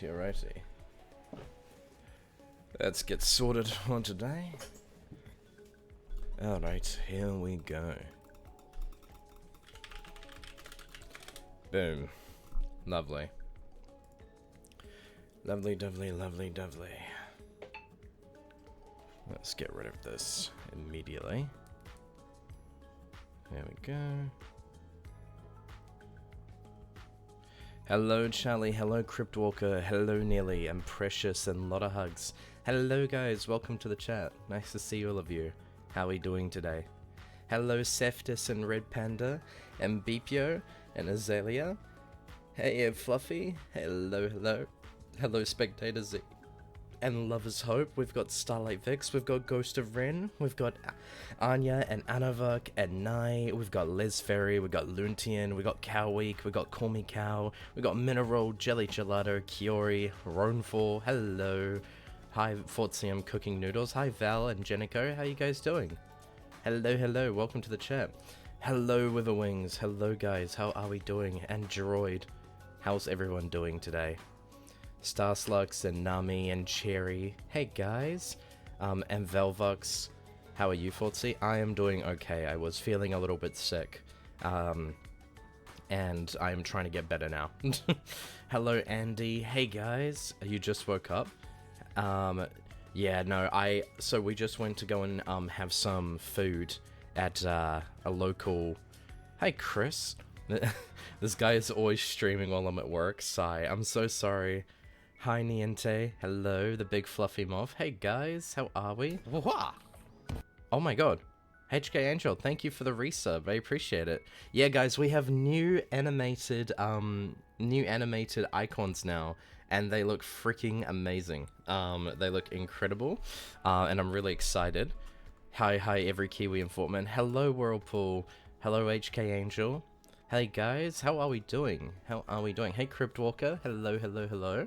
Alrighty. Let's get sorted on today. Alright, here we go. Boom. Lovely. Lovely, lovely, lovely, lovely. Let's get rid of this immediately. There we go. Hello Charlie, hello Cryptwalker, hello Nearly, and Precious, and a lot of hugs. Hello guys, welcome to the chat. Nice to see all of you. How are we doing today? Hello Seftis and Red Panda, and Beepio, and Azalea. Hey Fluffy, hello, hello. Hello Spectators and Lovers Hope. We've got Starlight Vix, we've got Ghost of Ren, we've got Anya and Anavuk and Nai, we've got Les Ferry, we've got Luntian, we've got Cow Week, we've got Call Me Cow, we've got Mineral, Jelly Gelato, Kiori, Ronfor, hello. Hi Fortsy, I'm cooking noodles. Hi Val and Jenico, how you guys doing? Hello, hello, welcome to the chat. Hello Witherwings, hello guys, how are we doing? And Droid, how's everyone doing today? Starslux and Nami and Cherry, hey guys, and Velvux, how are you Fortsy? I am doing okay. I was feeling a little bit sick, and I am trying to get better now. Hello Andy, hey guys, you just woke up? Yeah, no, so we just went to go and have some food at a local. Hi Chris. This guy is always streaming while I'm at work. Sigh. I'm so sorry. Hi Niente, hello, the big fluffy moth. Hey guys, how are we? Wah! Oh my god. HK Angel, thank you for the resub, I appreciate it. Yeah guys, we have new animated icons now, and they look freaking amazing. They look incredible, and I'm really excited. Hi every Kiwi and Fortman. Hello Whirlpool, hello HK Angel. Hey guys, how are we doing? How are we doing? Hey Cryptwalker, hello, hello, hello.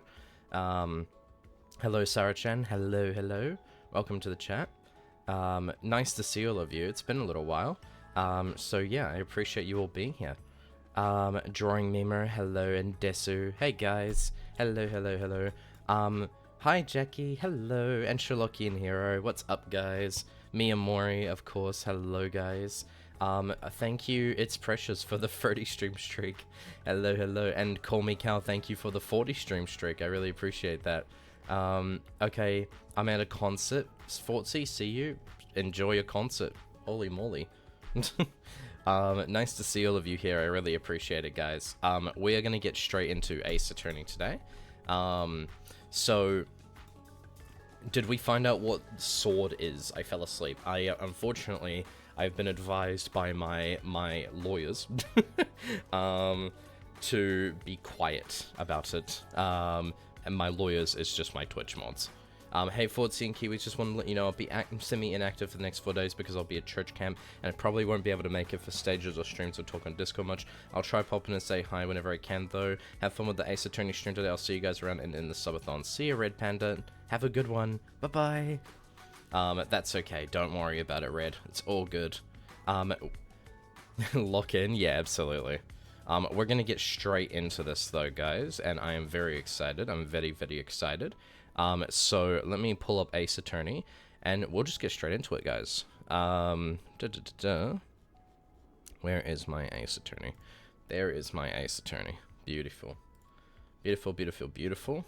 Hello Sarah-chan, hello, hello. Welcome to the chat. Nice to see all of you. It's been a little while. So yeah, I appreciate you all being here. Drawing Memo, hello, and Desu. Hey guys. Hello, hello, hello. Hi Jackie, hello, and Sherlockian Hero. What's up guys? Mia Mori, of course, hello guys. Thank you, It's Precious, for the 30 stream streak. Hello, hello, and Call Me Cow, thank you for the 40 stream streak. I really appreciate that. Okay, I'm at a concert. Fortsy, see you. Enjoy your concert. Holy moly. Nice to see all of you here. I really appreciate it, guys. We are going to get straight into Ace Attorney today. So, did we find out what sword is? I fell asleep. Unfortunately, I've been advised by my lawyers to be quiet about it. And my lawyers is just my Twitch mods. Hey Fortsy and Kiwi, just want to let you know I'll be semi-inactive for the next 4 days because I'll be at church camp, and I probably won't be able to make it for stages or streams or talk on Discord much. I'll try pop in and say hi whenever I can though. Have fun with the Ace Attorney stream today. I'll see you guys around and in the subathon. See you Red Panda. Have a good one. Bye-bye. That's okay. Don't worry about it, Red. It's all good. Lock in? Yeah, absolutely. We're gonna get straight into this though, guys, and I am very excited. I'm very, very excited. So let me pull up Ace Attorney, and we'll just get straight into it, guys. Where is my Ace Attorney? There is my Ace Attorney. Beautiful. Beautiful, beautiful, beautiful.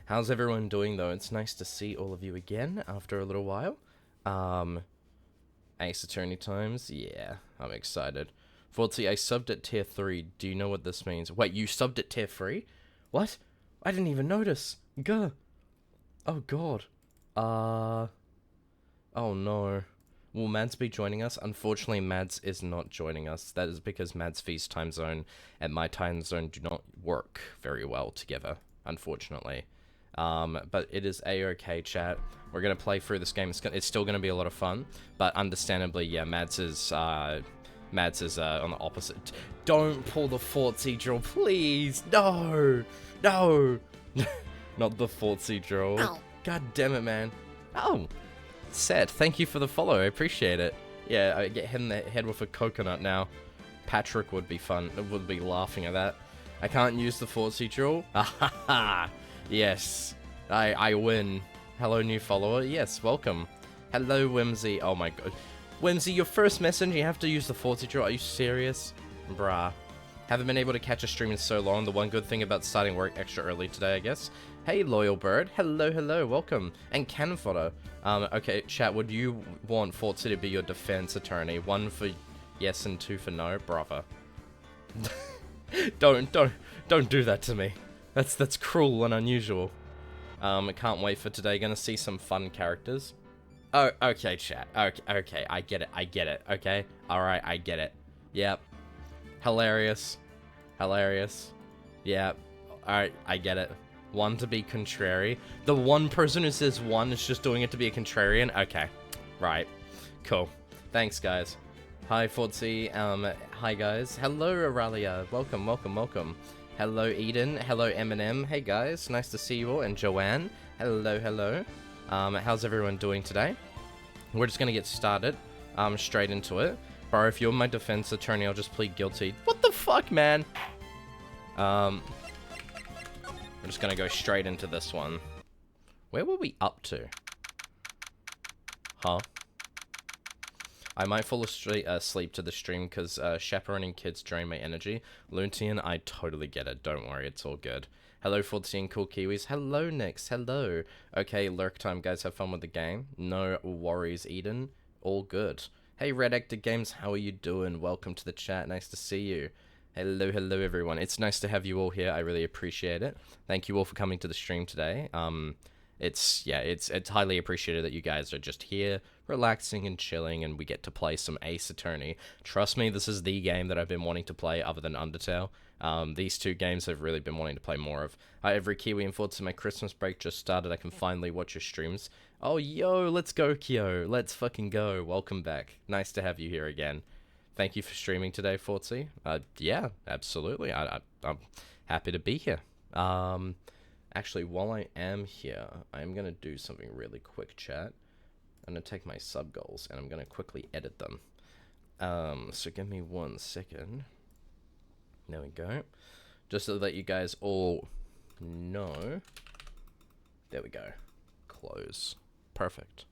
How's everyone doing, though? It's nice to see all of you again after a little while. Ace Attorney times? Yeah, I'm excited. Fortsy, I subbed at tier 3. Do you know what this means? Wait, you subbed at tier 3? What? I didn't even notice. Gah. Oh, God. Oh, no. Will Mads be joining us? Unfortunately, Mads is not joining us. That is because Mads' feast time zone and my time zone do not work very well together, unfortunately. But it is a-okay, chat. We're going to play through this game. It's still going to be a lot of fun, but understandably, yeah, Mads is on the opposite. Don't pull the Fortsy drill, please. No. No. Not the Fortsy drill. Ow. God damn it, man. Oh. Sad. Thank you for the follow. I appreciate it. Yeah, I get hit in the head with a coconut now. Patrick would be fun. Would be laughing at that. I can't use the Fortsy drill. Ah ha ha. Yes, I win. Hello, new follower. Yes, welcome. Hello, Whimsy. Oh my god. Whimsy, your first message, you have to use the Fortsy draw. Are you serious? Bruh. Haven't been able to catch a stream in so long. The one good thing about starting work extra early today, I guess. Hey, Loyal Bird. Hello, hello. Welcome. And Cannon Fodder. Okay, chat, would you want Fortsy to be your defense attorney? 1 for yes and 2 for no? Brother. Don't do that to me. That's cruel and unusual. I can't wait for today. Gonna see some fun characters. Oh, okay, chat. Okay, I get it, okay? Alright, I get it. Yep. Hilarious. Yep. Alright, I get it. 1 to be contrary. The one person who says 1 is just doing it to be a contrarian? Okay. Right. Cool. Thanks, guys. Hi, Fortsy. Hi, guys. Hello, Aurelia. Welcome. Hello, Eden. Hello, Eminem. Hey, guys. Nice to see you all. And Joanne. Hello. How's everyone doing today? We're just gonna get started. Straight into it. Bro, if you're my defense attorney, I'll just plead guilty. What the fuck, man? I'm just gonna go straight into this one. Where were we up to? Huh? I might fall asleep to the stream because chaperoning kids drain my energy. Luntian, I totally get it. Don't worry, it's all good. Hello, Fortsy and Cool Kiwis. Hello, Nix. Hello. Okay, lurk time, guys. Have fun with the game. No worries, Eden. All good. Hey, Red Actor Games. How are you doing? Welcome to the chat. Nice to see you. Hello, everyone. It's nice to have you all here. I really appreciate it. Thank you all for coming to the stream today. It's highly appreciated that you guys are just here, relaxing and chilling, and we get to play some Ace Attorney. Trust me, this is the game that I've been wanting to play other than Undertale. These 2 games I've really been wanting to play more of. Every Kiwi and Fortsy, my Christmas break just started. I can finally watch your streams. Oh, yo, let's go, Kyo. Let's fucking go. Welcome back. Nice to have you here again. Thank you for streaming today, Fortsy. Yeah, absolutely. I'm happy to be here. Actually, while I am here, I'm going to do something really quick, chat. I'm going to take my sub goals, and I'm going to quickly edit them. So give me 1 second. There we go. Just so that you guys all know. There we go. Close. Perfect.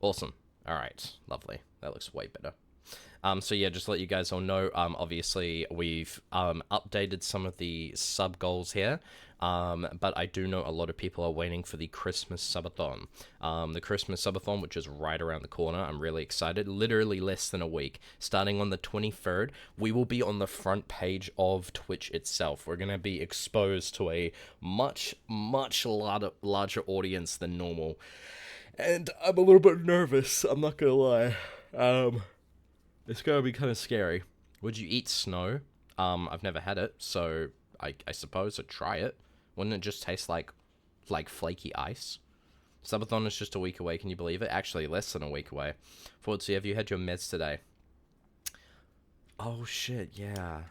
Awesome. Alright. Lovely. That looks way better. So yeah, just to let you guys all know, obviously we've updated some of the sub goals here, but I do know a lot of people are waiting for the Christmas subathon. The Christmas subathon, which is right around the corner. I'm really excited. Literally less than a week. Starting on the 23rd, we will be on the front page of Twitch itself. We're going to be exposed to a much larger audience than normal. And I'm a little bit nervous, I'm not going to lie. It's gonna be kind of scary. Would you eat snow? I've never had it, so I suppose I'd try it. Wouldn't it just taste like flaky ice? Subathon is just a week away, can you believe it? Actually, less than a week away. Fortsy, have you had your meds today? Oh shit, yeah.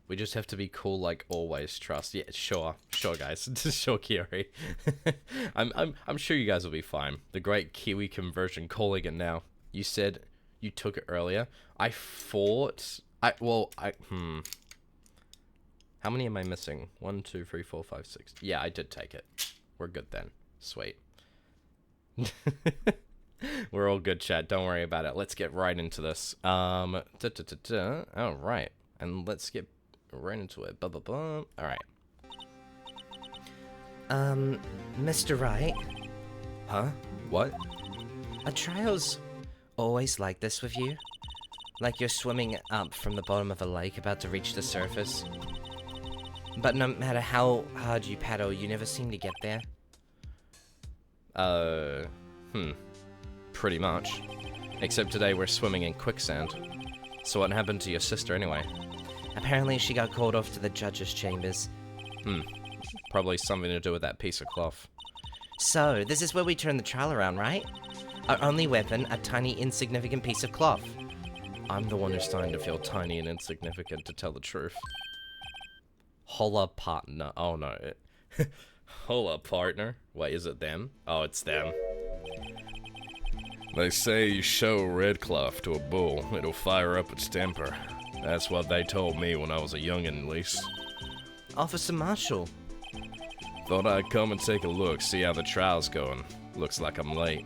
We just have to be cool like always, trust. Yeah, sure guys. Sure, Kiri. I'm sure you guys will be fine. The great Kiwi conversion, calling it now. You said you took it earlier. How many am I missing? 1, 2, 3, 4, 5, 6. Yeah, I did take it. We're good then. Sweet. We're all good, chat. Don't worry about it. Let's get right into this. All right. And let's get right into it. All right. Mr. Wright? Huh? What? Are trials always like this with you? Like you're swimming up from the bottom of a lake about to reach the surface? But no matter how hard you paddle, you never seem to get there? Pretty much. Except today we're swimming in quicksand. So what happened to your sister anyway? Apparently she got called off to the judge's chambers. Probably something to do with that piece of cloth. So, this is where we turn the trial around, right? Our only weapon, a tiny, insignificant piece of cloth. I'm the one who's starting to feel tiny and insignificant, to tell the truth. Holla partner. Oh no. Holla partner. Wait, is it them? Oh, it's them. They say you show red cloth to a bull, it'll fire up its temper. That's what they told me when I was a youngin', at least. Officer Marshall. Thought I'd come and take a look, see how the trial's going. Looks like I'm late.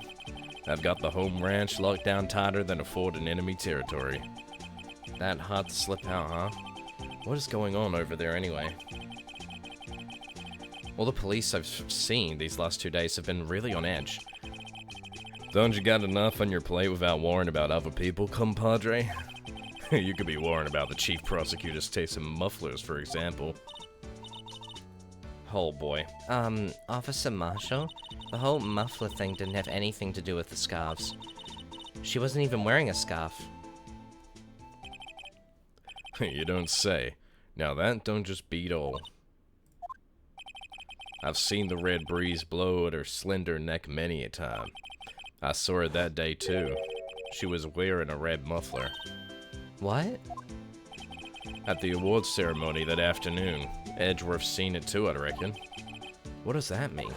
I've got the home ranch locked down tighter than a fort in enemy territory. That hard to slip out, huh? What is going on over there anyway? All the police I've seen these last 2 days have been really on edge. Don't you got enough on your plate without worrying about other people, compadre? You could be worrying about the chief prosecutor's taste in mufflers, for example. Oh boy. Officer Marshall? The whole muffler thing didn't have anything to do with the scarves. She wasn't even wearing a scarf. You don't say. Now that don't just beat all. I've seen the red breeze blow at her slender neck many a time. I saw her that day too. She was wearing a red muffler. What? At the awards ceremony that afternoon. Edgeworth's seen it too, I reckon. What does that mean?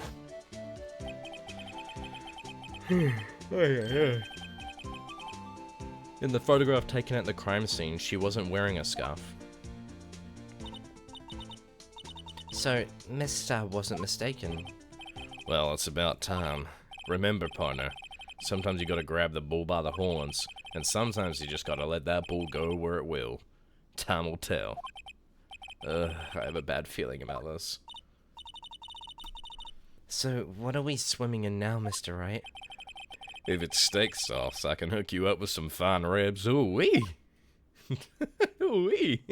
In the photograph taken at the crime scene, she wasn't wearing a scarf. So, Miss Star wasn't mistaken. Well, it's about time. Remember, partner, sometimes you gotta grab the bull by the horns, and sometimes you just gotta let that bull go where it will. Time will tell. I have a bad feeling about this. So, what are we swimming in now, Mr. Wright? If it's steak sauce, I can hook you up with some fine ribs. Ooh-wee! Ooh-wee!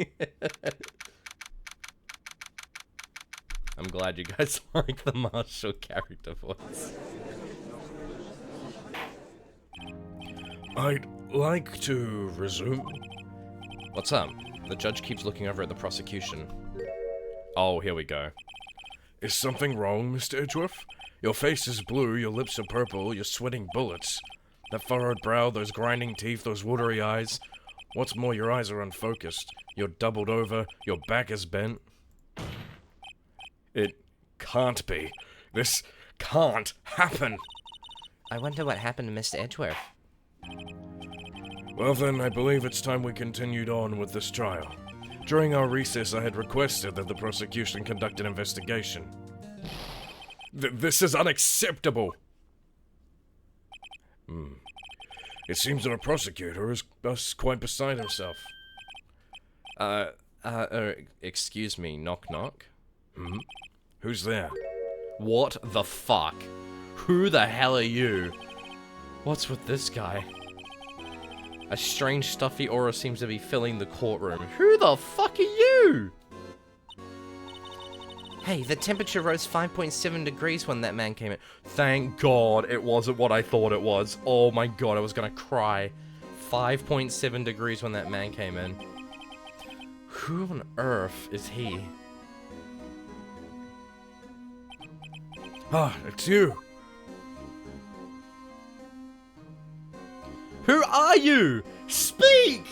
I'm glad you guys like the Marshall character voice. I'd like to resume. What's up? The judge keeps looking over at the prosecution. Oh, here we go. Is something wrong, Mr. Edgeworth? Your face is blue, your lips are purple, you're sweating bullets. That furrowed brow, those grinding teeth, those watery eyes. What's more, your eyes are unfocused. You're doubled over, your back is bent. It can't be. This can't happen. I wonder what happened to Mr. Edgeworth. Well then, I believe it's time we continued on with this trial. During our recess, I had requested that the prosecution conduct an investigation. This is unacceptable! It seems that our prosecutor is quite beside herself. Excuse me, knock knock? Who's there? What the fuck? Who the hell are you? What's with this guy? A strange stuffy aura seems to be filling the courtroom. Who the fuck are you? Hey, the temperature rose 5.7 degrees when that man came in. Thank God it wasn't what I thought it was. Oh my God, I was gonna cry. 5.7 degrees when that man came in. Who on earth is he? Ah, it's you. Who are you? Speak!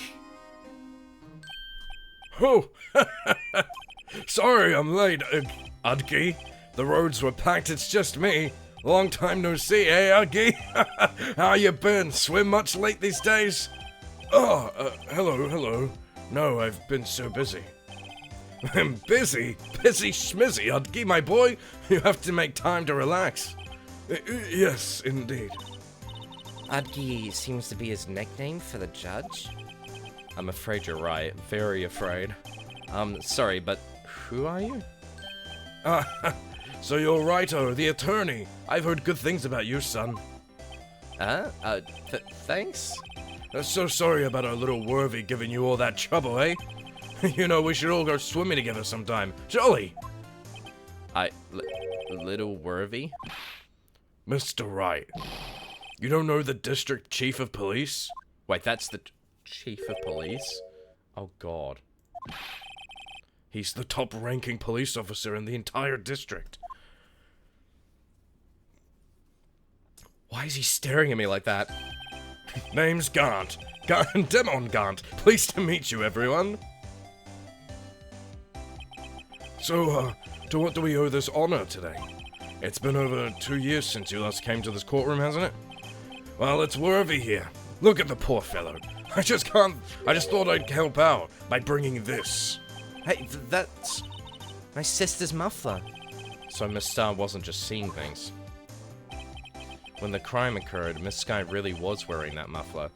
Oh, sorry I'm late, Udgy. The roads were packed, it's just me. Long time no see, eh, Udgy? How you been? Swim much late these days? Oh, hello. No, I've been so busy. Busy? Busy schmizzy, Udgy, my boy. You have to make time to relax. Yes, indeed. Udgy seems to be his nickname for the judge? I'm afraid you're right. Very afraid. Sorry, but who are you? So you're Righto, the attorney. I've heard good things about you, son. Thanks? So sorry about our little Worthy giving you all that trouble, eh? You know, we should all go swimming together sometime. Jolly! Little Worthy? Mr. Wright. You don't know the district chief of police? Wait, that's the chief of police? Oh God. He's the top-ranking police officer in the entire district. Why is he staring at me like that? Name's Gaunt. Demon Gaunt. Pleased to meet you, everyone. So, to what do we owe this honor today? It's been over 2 years since you last came to this courtroom, hasn't it? Well, it's Worthy here. Look at the poor fellow. I just thought I'd help out by bringing this. Hey, that's... My sister's muffler. So Miss Star wasn't just seeing things. When the crime occurred, Miss Sky really was wearing that muffler.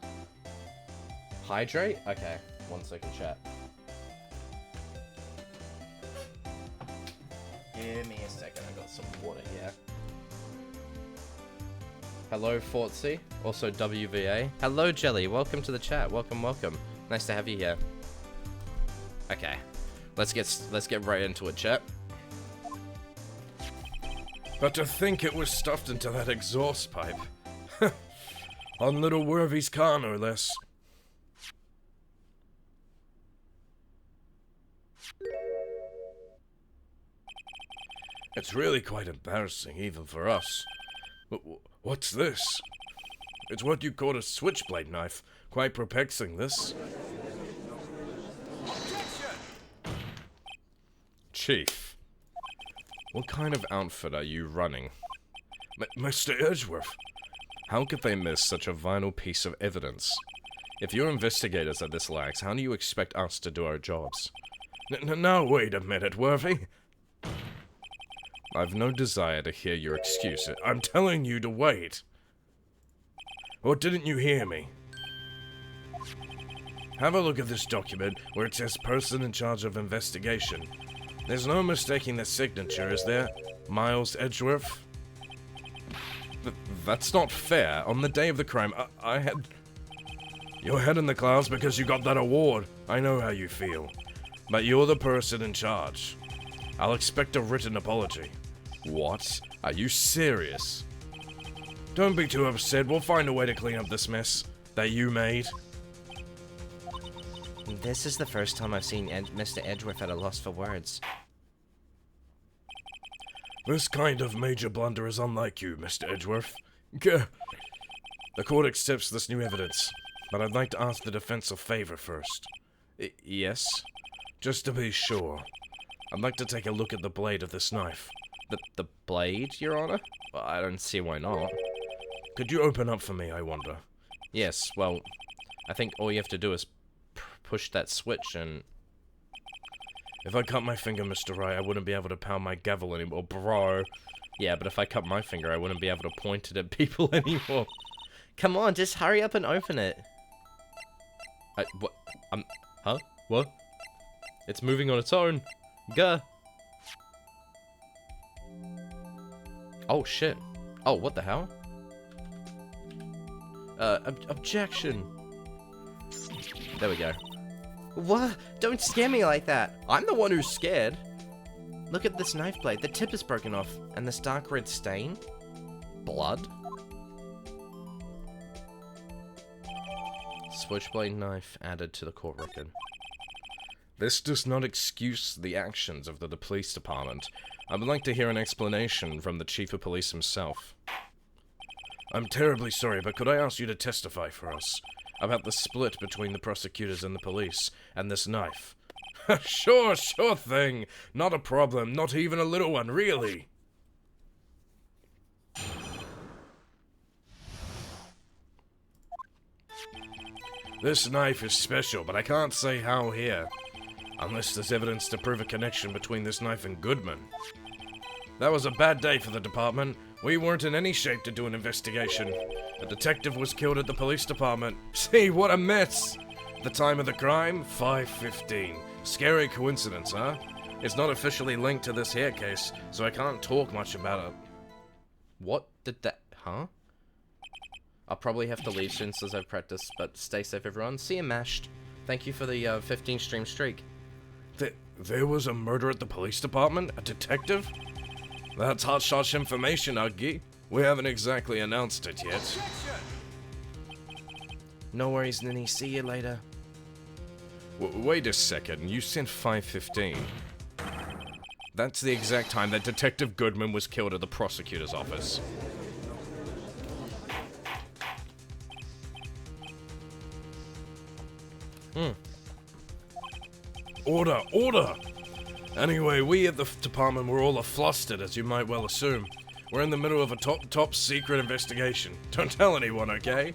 Hydrate? Okay, 1 second, chat. Give me a second, I got some water here. Hello, Fortsy. Also WVA. Hello, Jelly. Welcome to the chat. Welcome, welcome. Nice to have you here. Okay, let's get right into it, chat. But to think it was stuffed into that exhaust pipe. On little Worthy's car, no less. It's really quite embarrassing, even for us. What's this? It's what you call a switchblade knife. Quite perplexing, this. Chief. What kind of outfit are you running? Mr. Edgeworth, how could they miss such a vital piece of evidence? If your investigators are this lax, how do you expect us to do our jobs? Now wait a minute, Worthy. I've no desire to hear your excuse. I'm telling you to wait. Or didn't you hear me? Have a look at this document where it says person in charge of investigation. There's no mistaking the signature, is there? Miles Edgeworth? That's not fair. On the day of the crime, I had... Your head in the clouds because you got that award. I know how you feel. But you're the person in charge. I'll expect a written apology. What? Are you serious? Don't be too upset. We'll find a way to clean up this mess that you made. This is the first time I've seen Mr. Edgeworth at a loss for words. This kind of major blunder is unlike you, Mr. Edgeworth. Gah. The court accepts this new evidence, but I'd like to ask the defense a favor first. Yes? Just to be sure, I'd like to take a look at the blade of this knife. The blade, Your Honor? Well, I don't see why not. Could you open up for me, I wonder? Yes, well, I think all you have to do is push that switch and... If I cut my finger, Mr. Wright, I wouldn't be able to pound my gavel anymore, bro. Yeah, but if I cut my finger, I wouldn't be able to point it at people anymore. Come on, just hurry up and open it. What? Huh? What? It's moving on its own. Gah. Oh, shit. Oh, what the hell? Objection. There we go. What? Don't scare me like that. I'm the one who's scared. Look at this knife blade. The tip is broken off. And this dark red stain. Blood? Switchblade knife added to the court record. This does not excuse the actions of the police department. I would like to hear an explanation from the chief of police himself. I'm terribly sorry, but could I ask you to testify for us about the split between the prosecutors and the police and this knife? Sure thing. Not a problem, not even a little one, really. This knife is special, but I can't say how here. Unless there's evidence to prove a connection between this knife and Goodman. That was a bad day for the department. We weren't in any shape to do an investigation. A detective was killed at the police department. See, what a mess! The time of the crime? 5:15. Scary coincidence, huh? It's not officially linked to this here case, so I can't talk much about it. What did that... Huh? I'll probably have to leave soon as I've practiced, but stay safe, everyone. See you, Mashed. Thank you for the 15 stream streak. There was a murder at the police department? A detective? That's hot-shot information, Uggy. We haven't exactly announced it yet. No worries, Ninny. See you later. Wait a second. You said 5:15. That's the exact time that Detective Goodman was killed at the prosecutor's office. Order! Order! Anyway, we at the department were all flustered, as you might well assume. We're in the middle of a top secret investigation. Don't tell anyone, okay?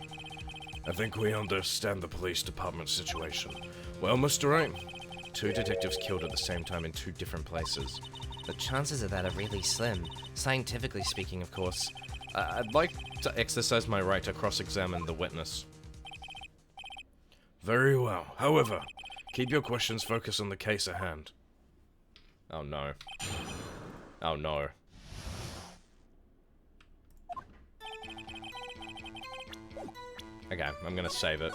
I think we understand the police department situation. Well, Mr. Wright, 2 detectives killed at the same time in 2 different places. The chances of that are really slim. Scientifically speaking, of course. I'd like to exercise my right to cross-examine the witness. Very well. However, keep your questions focused on the case at hand. Oh no. Oh no. Okay, I'm gonna save it.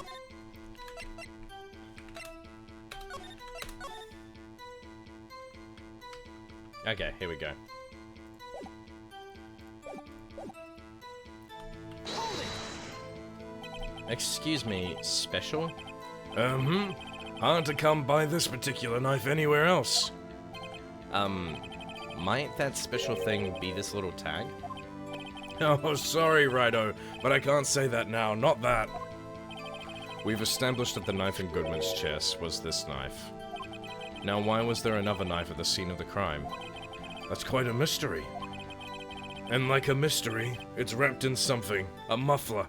Okay, here we go. Excuse me, special? Hard to come by this particular knife anywhere else. Might that special thing be this little tag? Oh, sorry, Righto, but I can't say that now, not that. We've established that the knife in Goodman's chest was this knife. Now, why was there another knife at the scene of the crime? That's quite a mystery. And like a mystery, it's wrapped in something, a muffler.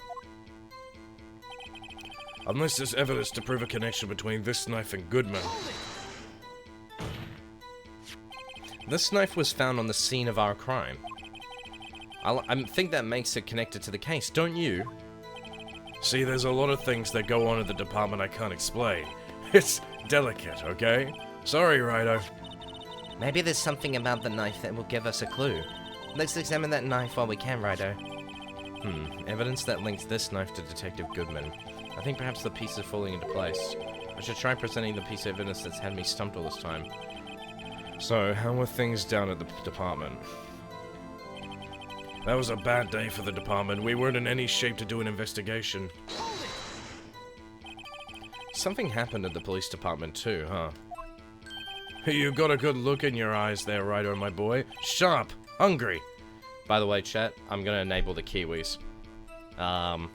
Unless there's evidence to prove a connection between this knife and Goodman. This knife was found on the scene of our crime. I think that makes it connected to the case, don't you? See, there's a lot of things that go on at the department I can't explain. It's delicate, okay? Sorry, Righto. Maybe there's something about the knife that will give us a clue. Let's examine that knife while we can, Righto. Evidence that links this knife to Detective Goodman. I think perhaps the piece is falling into place. I should try presenting the piece of evidence that's had me stumped all this time. So, how were things down at the department? That was a bad day for the department. We weren't in any shape to do an investigation. Something happened at the police department too, huh? You got a good look in your eyes there, Righto, my boy. Sharp, hungry. By the way, chat, I'm gonna enable the kiwis. I'm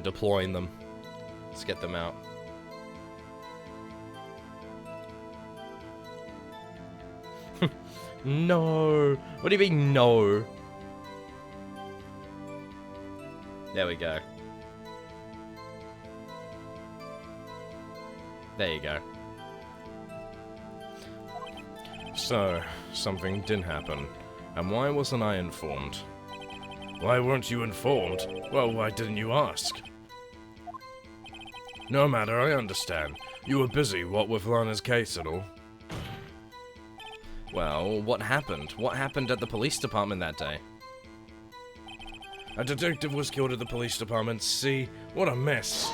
deploying them. Let's get them out. No. What do you mean, no? There we go. There you go. So, something did happen. And why wasn't I informed? Why weren't you informed? Well, why didn't you ask? No matter, I understand. You were busy, what with Lana's case and all. Well, what happened? What happened at the police department that day? A detective was killed at the police department. See, what a mess.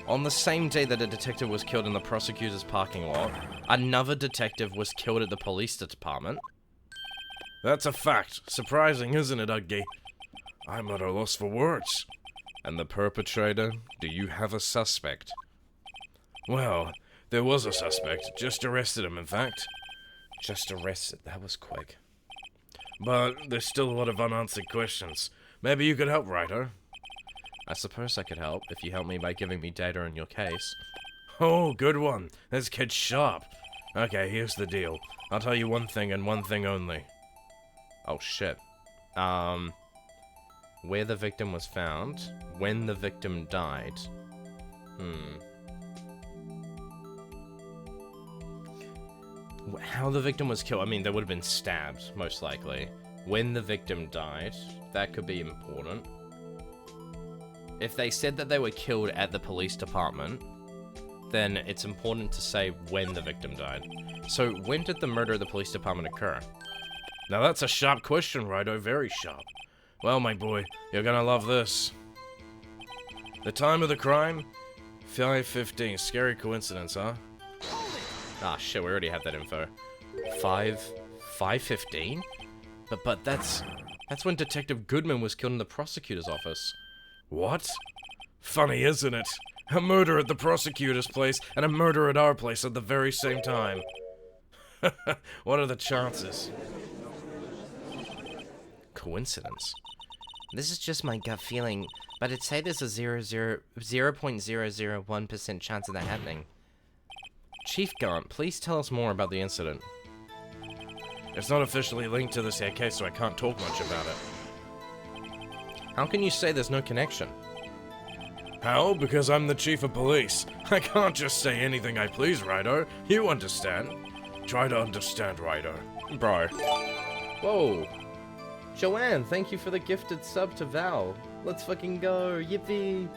On the same day that a detective was killed in the prosecutor's parking lot, another detective was killed at the police department. That's a fact. Surprising, isn't it, Uggy? I'm at a loss for words. And the perpetrator? Do you have a suspect? Well, there was a suspect. Just arrested him, in fact. Just arrested. That was quick. But there's still a lot of unanswered questions. Maybe you could help, Righto. I suppose I could help if you help me by giving me data on your case. Oh, good one. This kid's sharp. Okay, here's the deal. I'll tell you one thing and one thing only. Oh, shit. Where the victim was found, when the victim died. How the victim was killed, I mean, they would have been stabbed, most likely. When the victim died, that could be important. If they said that they were killed at the police department, then it's important to say when the victim died. So, when did the murder of the police department occur? Now that's a sharp question, Righto, very sharp. Well, my boy, you're gonna love this. The time of the crime? 5:15. Scary coincidence, huh? Ah, shit, we already have that info. 5:15? But that's when Detective Goodman was killed in the prosecutor's office. What? Funny, isn't it? A murder at the prosecutor's place and a murder at our place at the very same time. What are the chances? Coincidence? This is just my gut feeling, but I'd say there's a 0.001% chance of that happening. Chief Gaunt, please tell us more about the incident. It's not officially linked to this here case, so I can't talk much about it. How can you say there's no connection? How? Because I'm the chief of police. I can't just say anything I please, Righto. You understand? Try to understand, Righto. Bro. Whoa. Joanne, thank you for the gifted sub to Val. Let's fucking go. Yippee.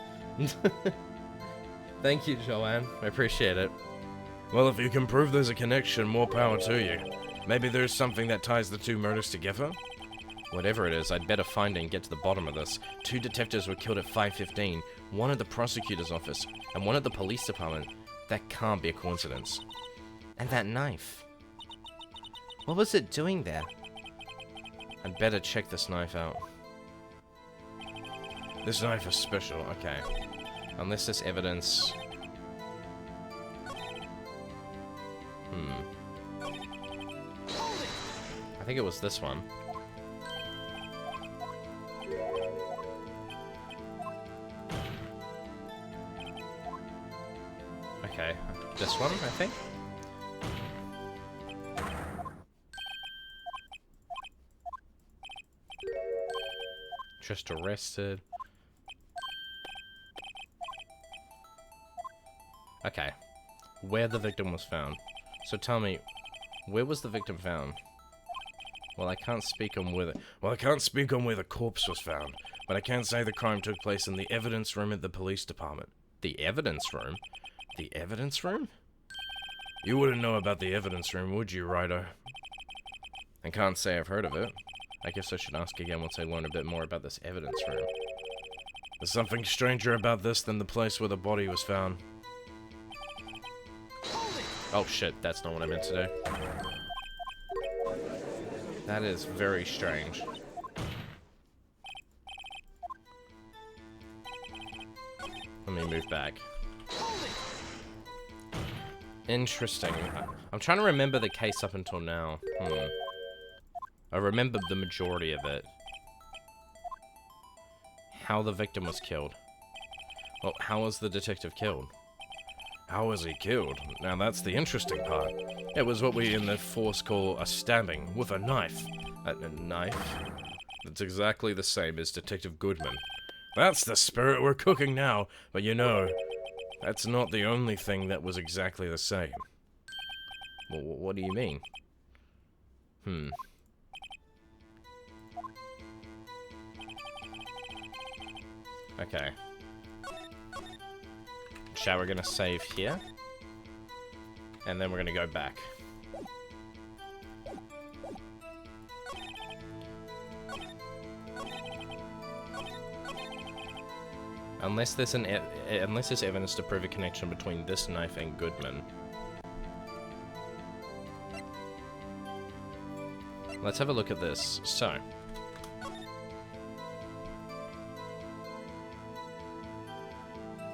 Thank you, Joanne. I appreciate it. Well, if you can prove there's a connection, more power to you. Maybe there's something that ties the two murders together? Whatever it is, I'd better find it and get to the bottom of this. 2 detectives were killed at 5:15, one at the prosecutor's office, and one at the police department. That can't be a coincidence. And that knife. What was it doing there? I'd better check this knife out. This knife is special, okay. Unless this evidence... I think it was this one. Okay, this one, I think. Just arrested. Okay, where the victim was found. So tell me, where was the victim found? Well, I can't speak on where the corpse was found, but I can say the crime took place in the evidence room at the police department. The evidence room? The evidence room? You wouldn't know about the evidence room, would you, Ryder? I can't say I've heard of it. I guess I should ask again once I learn a bit more about this evidence room. There's something stranger about this than the place where the body was found. Oh shit, that's not what I meant to do. That is very strange. Let me move back. Interesting. I'm trying to remember the case up until now. I remember the majority of it. How the victim was killed. Well, how was the detective killed? How was he killed? Now that's the interesting part. It was what we in the force call a stabbing with a knife. A knife? That's exactly the same as Detective Goodman. That's the spirit we're cooking now, but you know, that's not the only thing that was exactly the same. Well, what do you mean? Okay. Shall we're gonna save here, and then we're gonna go back. Unless there's evidence to prove a connection between this knife and Goodman. Let's have a look at this. So.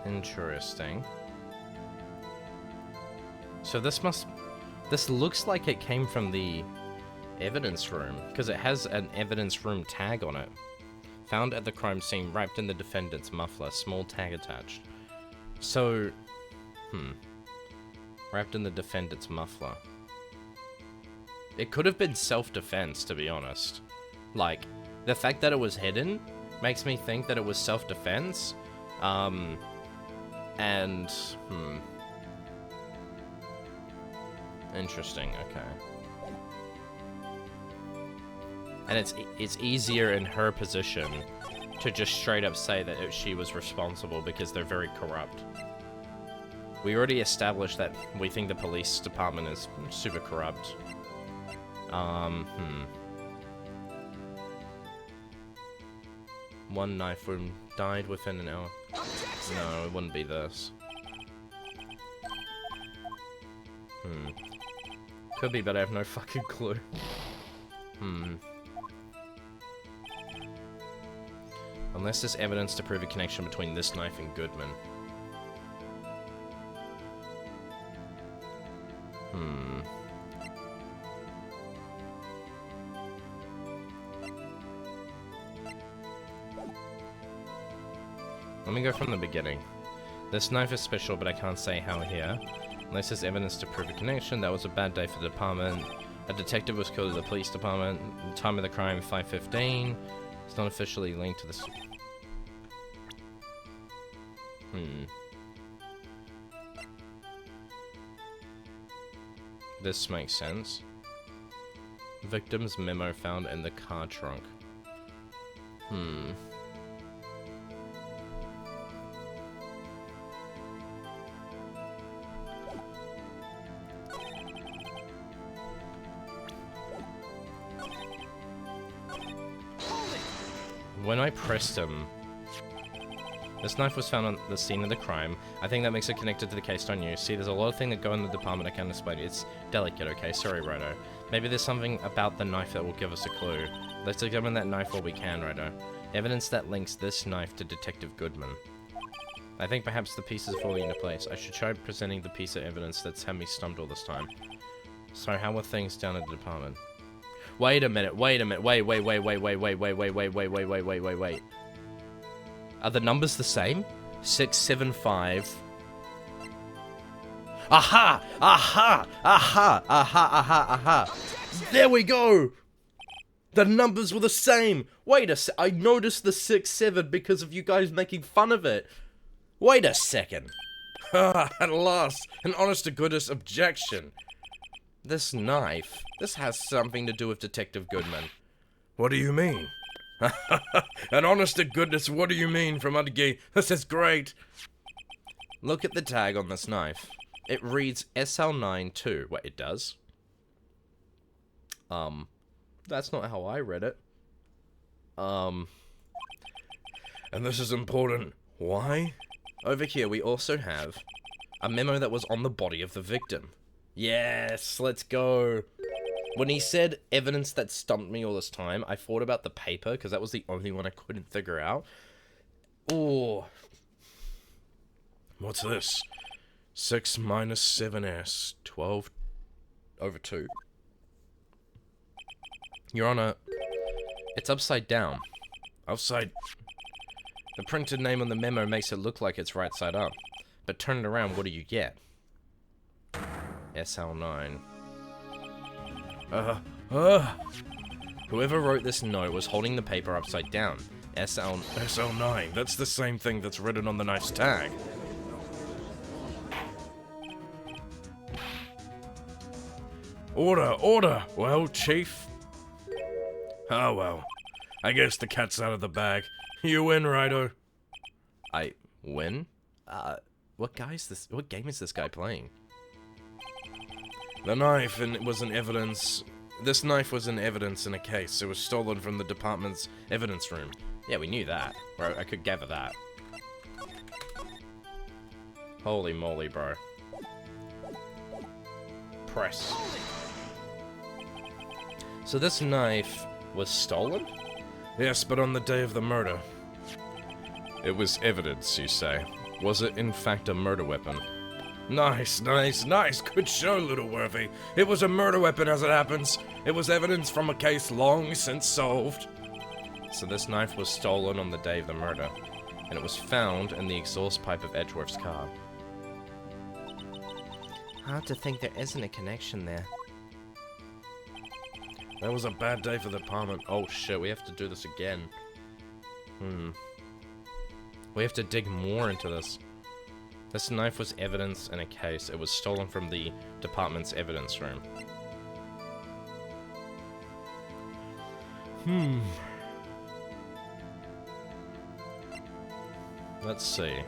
Interesting. So this looks like it came from the evidence room, because it has an evidence room tag on it. Found at the crime scene, wrapped in the defendant's muffler, small tag attached. So, wrapped in the defendant's muffler. It could have been self-defense, to be honest. Like, the fact that it was hidden makes me think that it was self-defense. Interesting, okay. And it's easier in her position to just straight up say that she was responsible because they're very corrupt. We already established that we think the police department is super corrupt. One knife wound died within an hour. No, it wouldn't be this. Could be, but I have no fucking clue. Unless there's evidence to prove a connection between this knife and Goodman. Let me go from the beginning. This knife is special, but I can't say how here. Unless there's evidence to prove a connection, that was a bad day for the department. A detective was killed at the police department. The time of the crime, 5:15. It's not officially linked to this. This makes sense. Victim's memo found in the car trunk. When I pressed him, this knife was found on the scene of the crime. I think that makes it connected to the case, don't you? See, there's a lot of things that go in the department I can't explain. It's delicate, okay? Sorry, Righto. Maybe there's something about the knife that will give us a clue. Let's examine that knife while we can, Righto. Evidence that links this knife to Detective Goodman. I think perhaps the pieces are falling into place. I should try presenting the piece of evidence that's had me stumped all this time. So how were things down at the department? Wait a minute, wait. Are the numbers the same? 675. Aha! There we go! The numbers were the same! Wait a sec, I noticed the 6-7 because of you guys making fun of it. Wait a second. At last, an honest-to-goodness objection. This knife, this has something to do with Detective Goodman. What do you mean? An honest-to-goodness, what do you mean from Udgee? This is great. Look at the tag on this knife. It reads SL9-2. Wait, it does? That's not how I read it. And this is important. Why? Over here, we also have a memo that was on the body of the victim. Yes, let's go. When he said evidence that stumped me all this time, I thought about the paper, because that was the only one I couldn't figure out. Oh. What's this? 6 minus 7s, 12/2. Your Honor, it's upside down. Upside... The printed name on the memo makes it look like it's right side up. But turn it around, what do you get? SL9. Whoever wrote this note was holding the paper upside down. SL9, that's the same thing that's written on the knife's tag. Order! Well, Chief? Oh well. I guess the cat's out of the bag. You win, Righto. I win? What game is this guy playing? The knife was in evidence. This knife was in evidence in a case. It was stolen from the department's evidence room. Yeah, we knew that. Bro, I could gather that. Holy moly, bro. Press. So this knife was stolen? Yes, but on the day of the murder. It was evidence, you say. Was it in fact a murder weapon? Nice. Good show, Little Worthy. It was a murder weapon as it happens. It was evidence from a case long since solved. So this knife was stolen on the day of the murder, and it was found in the exhaust pipe of Edgeworth's car. Hard to think there isn't a connection there. That was a bad day for the department. Oh shit, we have to do this again. We have to dig more into this. This knife was evidence in a case. It was stolen from the department's evidence room. Let's see.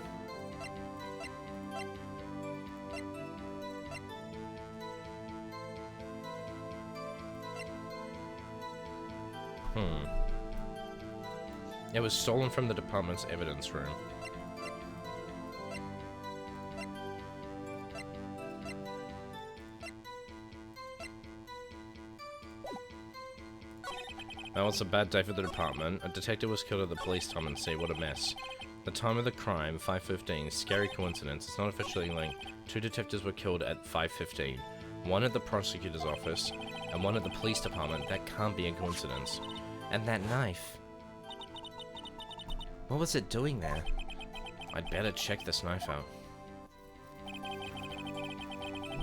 It was stolen from the department's evidence room. Now it's a bad day for the department. A detective was killed at the police time and see what a mess. The time of the crime, 5:15. Scary coincidence. It's not officially linked. 2 detectives were killed at 5:15. One at the prosecutor's office, and one at the police department. That can't be a coincidence. And that knife. What was it doing there? I'd better check this knife out.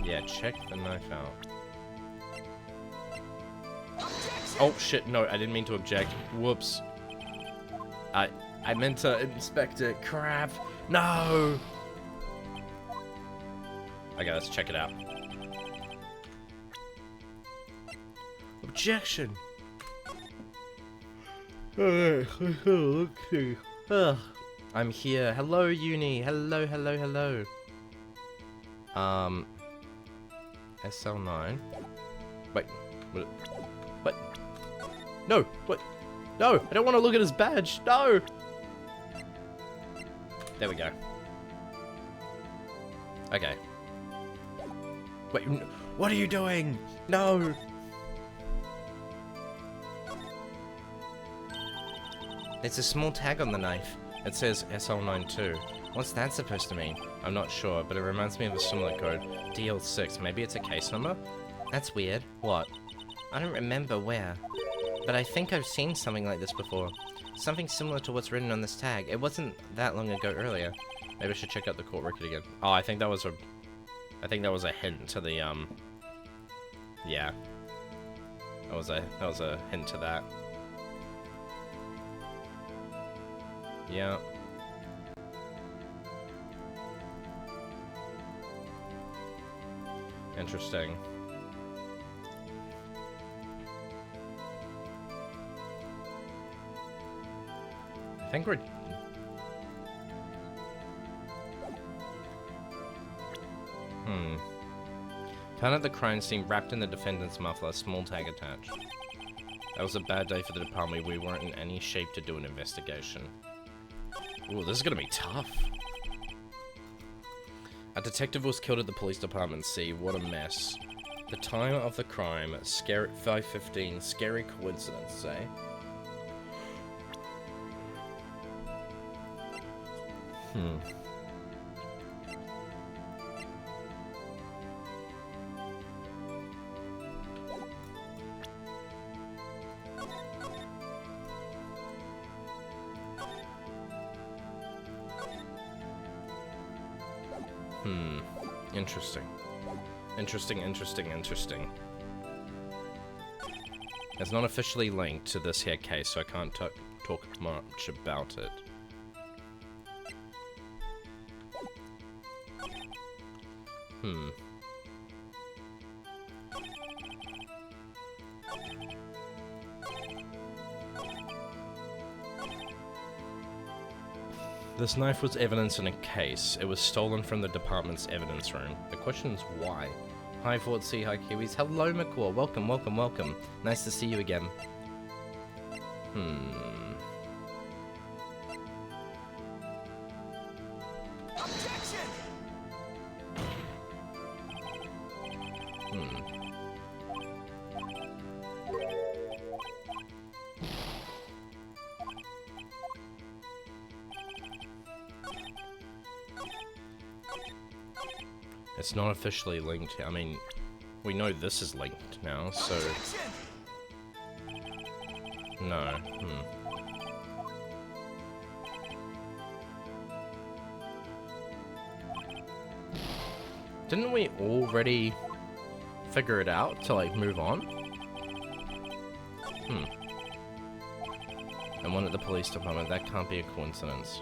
Yeah, check the knife out. Oh shit, no, I didn't mean to object. Whoops. I meant to inspect it. Crap. No! Okay, let's check it out. Objection! I'm here. Hello, Uni. Hello, hello, hello. SL9. Wait. What? No! What? No! I don't want to look at his badge! No! There we go. Okay. Wait, what are you doing? No! There's a small tag on the knife. It says SL92. What's that supposed to mean? I'm not sure, but it reminds me of a similar code. DL6. Maybe it's a case number? That's weird. What? I don't remember where, but I think I've seen something like this before. Something similar to what's written on this tag. It wasn't that long ago earlier. Maybe I should check out the court record again. Oh, I think that was a hint to the yeah. That was a hint to that. Yeah. Interesting. I think we're... Found at the crime scene, wrapped in the defendant's muffler, small tag attached. That was a bad day for the department. We weren't in any shape to do an investigation. Ooh, this is gonna be tough. A detective was killed at the police department. See, what a mess. The time of the crime, scary 5:15. Scary coincidence, eh? Interesting. It's not officially linked to this here case, so I can't talk much about it. This knife was evidence in a case. It was stolen from the department's evidence room. The question is why? Hi Fortsy, hi Kiwis. Hello McCaw. Welcome. Nice to see you again. Objection! It's not officially linked. I mean, we know this is linked now, so... No. Didn't we already figure it out to, like, move on? And one at the police department. That can't be a coincidence.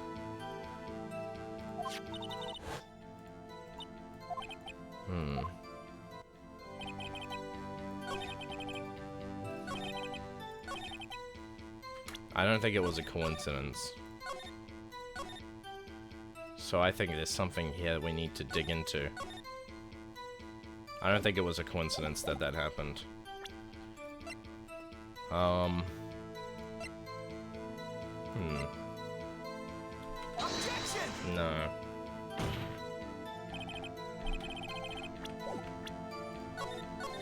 I don't think it was a coincidence. So I think there's something here that we need to dig into. I don't think it was a coincidence that that happened. No.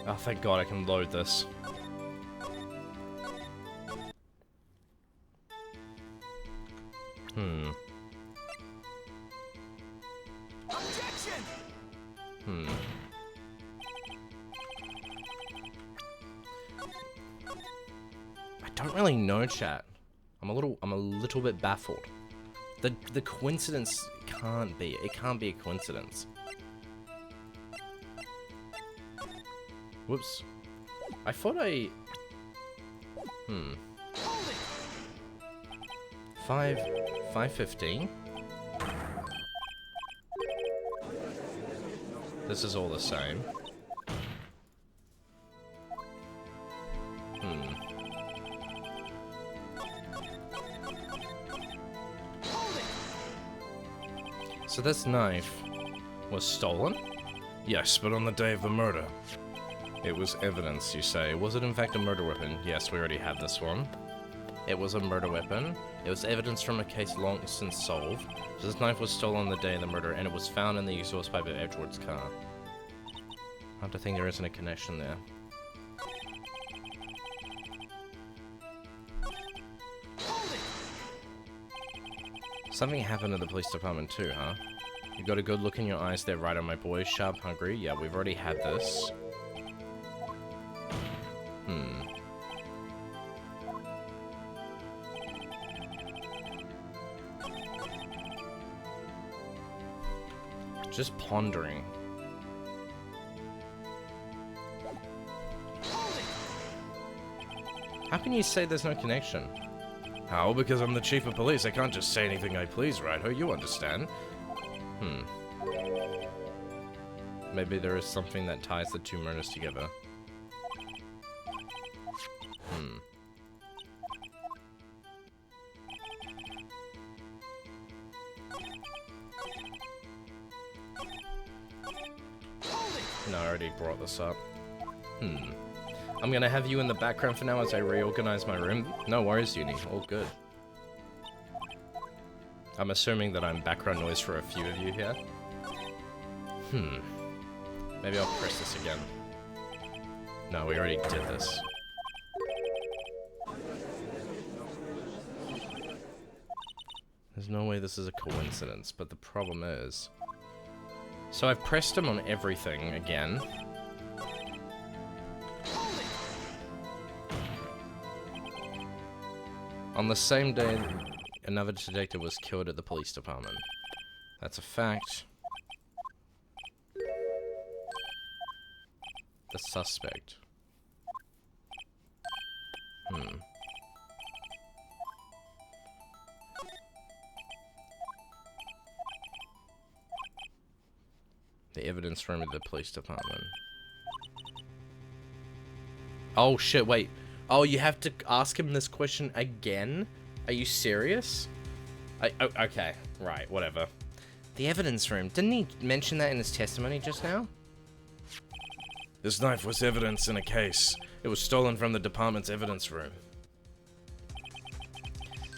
Oh, thank God I can load this. I don't really know, chat. I'm a little bit baffled. The coincidence can't be. It can't be a coincidence. Whoops. I thought I... 5:15? This is all the same. So this knife was stolen? Yes, but on the day of the murder. It was evidence, you say. Was it in fact a murder weapon? Yes, we already had this one. It was a murder weapon. It was evidence from a case long since solved. So this knife was stolen on the day of the murder, and it was found in the exhaust pipe of Edgeworth's car. I have to think there isn't a connection there. Something happened at the police department too, huh? You got a good look in your eyes there, right on my boy. Sharp, hungry. Yeah, we've already had this. Just pondering. How can you say there's no connection? How? Because I'm the chief of police. I can't just say anything I please, right? You understand. Maybe there is something that ties the two murders together. No, I already brought this up. I'm gonna have you in the background for now as I reorganize my room. No worries, Uni. All good. I'm assuming that I'm background noise for a few of you here. Maybe I'll press this again. No, we already did this. There's no way this is a coincidence, but the problem is... So I've pressed him on everything again. On the same day, another detective was killed at the police department. That's a fact. The suspect. The evidence room at the police department. Oh shit, wait. Oh, you have to ask him this question again? Are you serious? Okay, right, whatever. The evidence room. Didn't he mention that in his testimony just now? This knife was evidence in a case. It was stolen from the department's evidence room.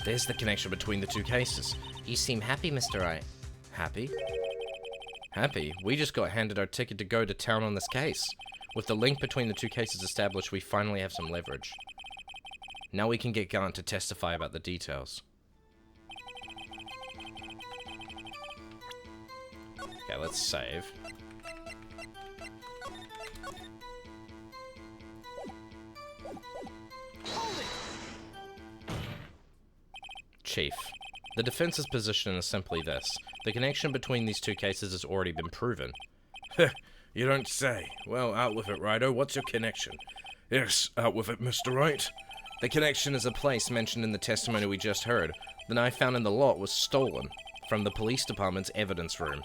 There's the connection between the two cases. You seem happy, Mr. Wright. Happy? Happy? We just got handed our ticket to go to town on this case. With the link between the two cases established, we finally have some leverage. Now we can get Garnt to testify about the details. Okay, let's save. Chief, the defense's position is simply this. The connection between these two cases has already been proven. You don't say. Well, out with it, Righto. What's your connection? Yes, out with it, Mr. Wright. The connection is a place mentioned in the testimony we just heard. The knife found in the lot was stolen from the police department's evidence room.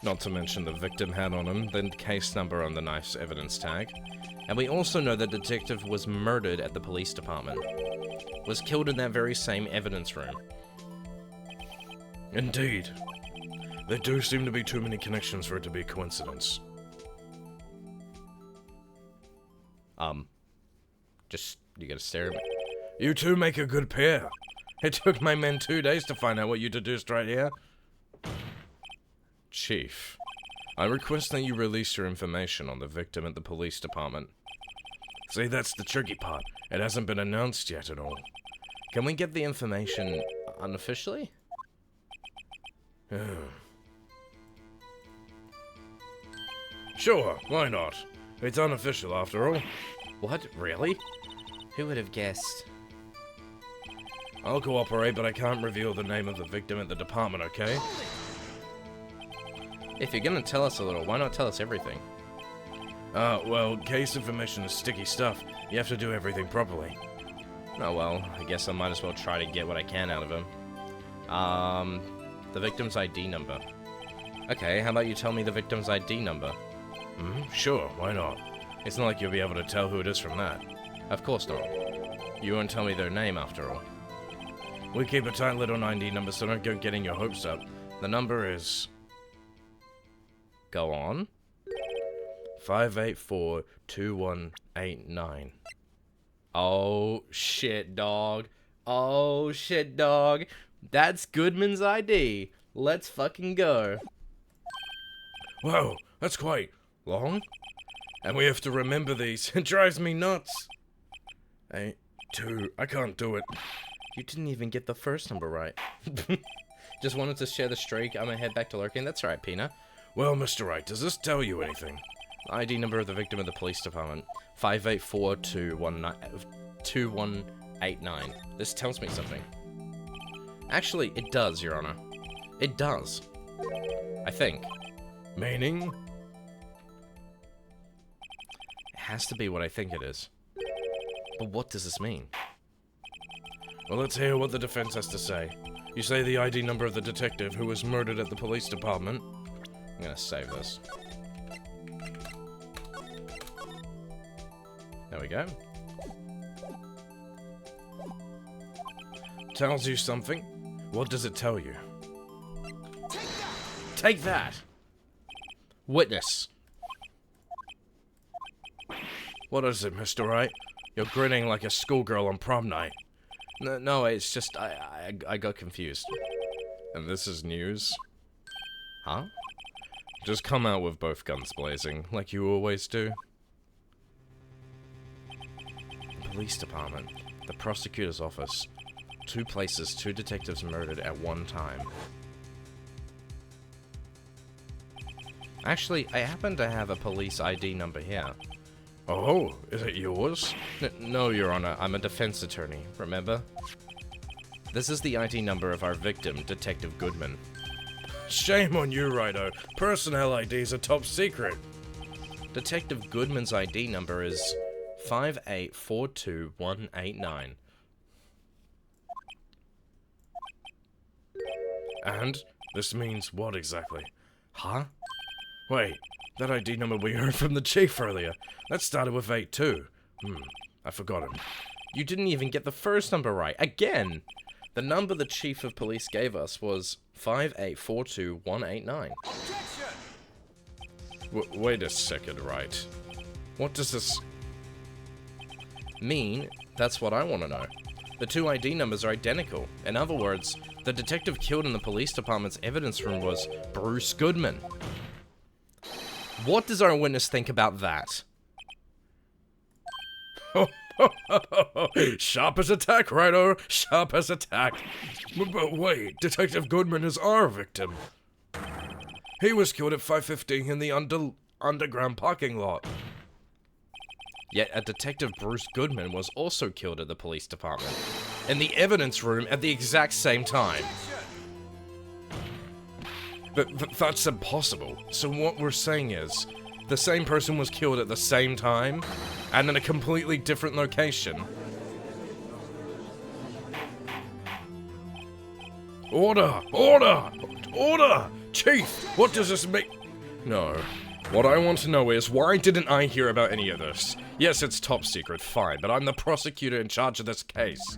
Not to mention the victim had on him the case number on the knife's evidence tag. And we also know that the detective was murdered at the police department. Was killed in that very same evidence room. Indeed. There do seem to be too many connections for it to be a coincidence. Just, you gotta stare at me. You two make a good pair. It took my men 2 days to find out what you deduced right here. Chief, I request that you release your information on the victim at the police department. See, that's the tricky part. It hasn't been announced yet at all. Can we get the information unofficially? Sure, why not? It's unofficial after all. What? Really? Who would have guessed? I'll cooperate, but I can't reveal the name of the victim at the department, okay? If you're gonna tell us a little, why not tell us everything? Well, case information is sticky stuff. You have to do everything properly. Oh well, I guess I might as well try to get what I can out of him. The victim's ID number. Okay, how about you tell me the victim's ID number? Sure, why not? It's not like you'll be able to tell who it is from that. Of course not. You won't tell me their name after all. We keep a tight little ID number, so don't go getting your hopes up. The number is... Go on. 584-2189. Oh, shit, dog. Oh, shit, dog. That's Goodman's ID. Let's fucking go. Whoa, that's quite long. And we have to remember these. It drives me nuts. 8, 2, I can't do it. You didn't even get the first number right. Just wanted to share the streak. I'm gonna head back to lurking. That's right, Peanut. Well, Mr. Wright, does this tell you anything? ID number of the victim of the police department. 584-2189. This tells me something. Actually, it does, Your Honor. It does. I think. Meaning? It has to be what I think it is. But what does this mean? Well, let's hear what the defense has to say. You say the ID number of the detective who was murdered at the police department. I'm gonna save this. There we go. Tells you something? What does it tell you? Take that! Witness. What is it, Mr. Wright? You're grinning like a schoolgirl on prom night. No, it's just, I got confused. And this is news? Huh? Just come out with both guns blazing, like you always do. The police department. The prosecutor's office. 2 places, 2 detectives murdered at one time. Actually, I happen to have a police ID number here. Oh, is it yours? No, Your Honor, I'm a defense attorney, remember? This is the ID number of our victim, Detective Goodman. Shame on you, Righto. Personnel IDs are top secret. Detective Goodman's ID number is 5842189. And? This means what exactly? Huh? Wait, that ID number we heard from the chief earlier. That started with 82. I forgot it. You didn't even get the first number right. Again! The number the chief of police gave us was 5842189. Wait a second, Wright. What does this mean? That's what I want to know. The 2 ID numbers are identical. In other words, the detective killed in the police department's evidence room was Bruce Goodman. What does our witness think about that? Sharp as a tack, Righto. Sharp as a tack. But wait, Detective Goodman is our victim. He was killed at 5:15 in the underground parking lot. Yet a Detective Bruce Goodman was also killed at the police department, in the evidence room at the exact same time. But that's impossible. So what we're saying is, the same person was killed at the same time, and in a completely different location. Order! Order! Order! Chief, what does this mean? No. What I want to know is, why didn't I hear about any of this? Yes, it's top secret, fine, but I'm the prosecutor in charge of this case.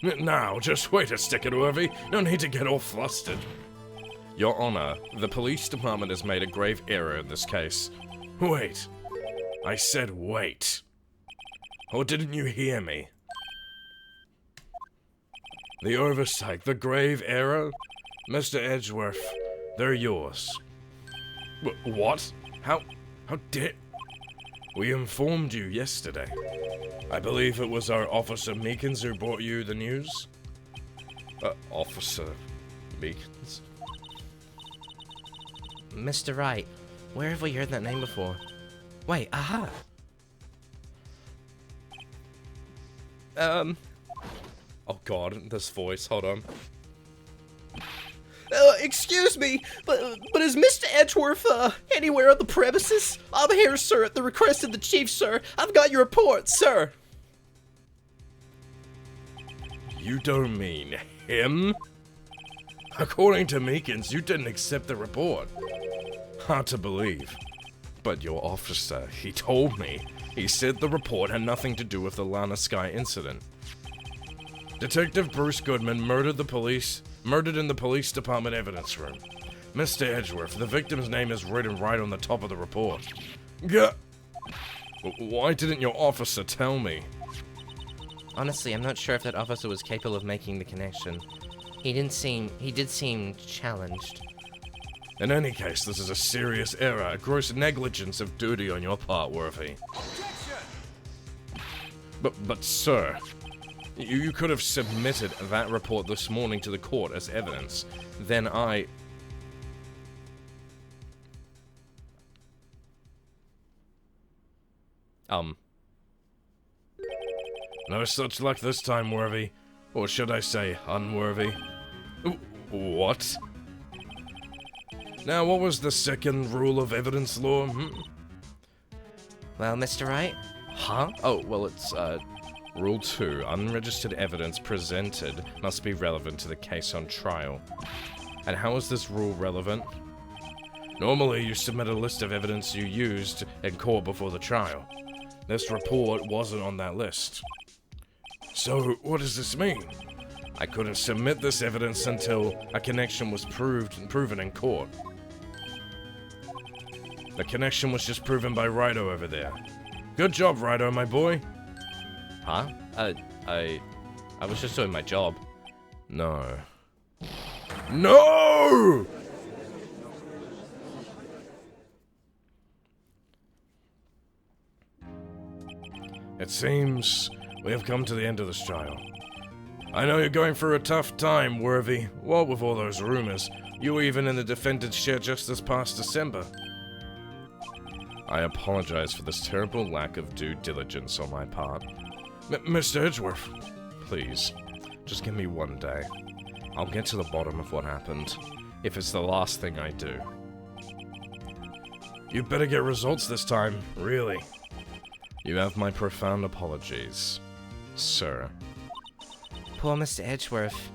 Now, just wait a second, Worthy. No need to get all flustered. Your Honor, the police department has made a grave error in this case. Wait. I said wait. Or didn't you hear me? The oversight, the grave error? Mr. Edgeworth, they're yours. What? How did... We informed you yesterday. I believe it was our Officer Meekins who brought you the news? Officer Meekins? Mr. Wright, where have we heard that name before? Wait, aha! Oh god, this voice, hold on. Excuse me, but is Mr. Edgeworth, anywhere on the premises? I'm here, sir, at the request of the chief, sir. I've got your report, sir. You don't mean him? According to Meekins, you didn't accept the report. Hard to believe. But your officer, he told me. He said the report had nothing to do with the Lana Sky incident. Detective Bruce Goodman murdered in the police department evidence room. Mr. Edgeworth, the victim's name is written right on the top of the report. Gah! Why didn't your officer tell me? Honestly, I'm not sure if that officer was capable of making the connection. He did seem challenged. In any case, this is a serious error, a gross negligence of duty on your part, Worthy. But sir, you could have submitted that report this morning to the court as evidence. Then No such luck this time, Worthy. Or should I say, unworthy? What? Now, what was the second rule of evidence law, Well, Mr. Wright? Huh? Oh, well, it's, Rule 2. Unregistered evidence presented must be relevant to the case on trial. And how is this rule relevant? Normally, you submit a list of evidence you used in court before the trial. This report wasn't on that list. So, what does this mean? I couldn't submit this evidence until a connection was proven in court. The connection was just proven by Righto over there. Good job, Righto, my boy. Huh? I was just doing my job. No. No! It seems we have come to the end of this trial. I know you're going through a tough time, Worthy. What with all those rumors? You were even in the defendant's chair just this past December. I apologize for this terrible lack of due diligence on my part. Mr. Edgeworth, please, just give me one day. I'll get to the bottom of what happened, if it's the last thing I do. You better get results this time, really. You have my profound apologies, sir. Poor Mr. Edgeworth.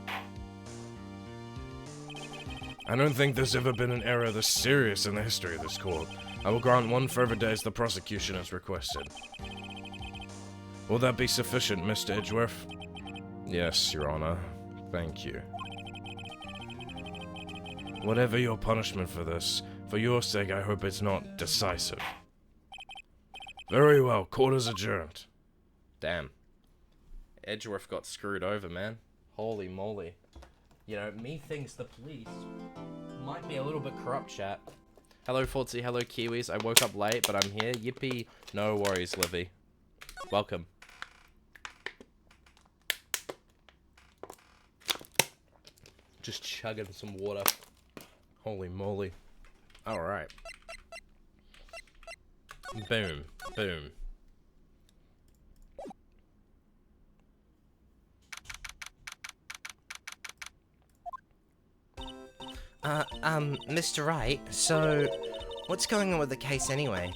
I don't think there's ever been an error this serious in the history of this court. I will grant one further day as the prosecution has requested. Will that be sufficient, Mr. Edgeworth? Yes, Your Honor. Thank you. Whatever your punishment for this, for your sake I hope it's not decisive. Very well, court is adjourned. Damn. Edgeworth got screwed over, man. Holy moly. You know, methinks the police might be a little bit corrupt, chat. Hello, Fortsy. Hello, Kiwis. I woke up late, but I'm here. Yippee. No worries, Livy. Welcome. Just chugging some water. Holy moly. Alright. Boom. Boom. Mr. Wright, so what's going on with the case anyway?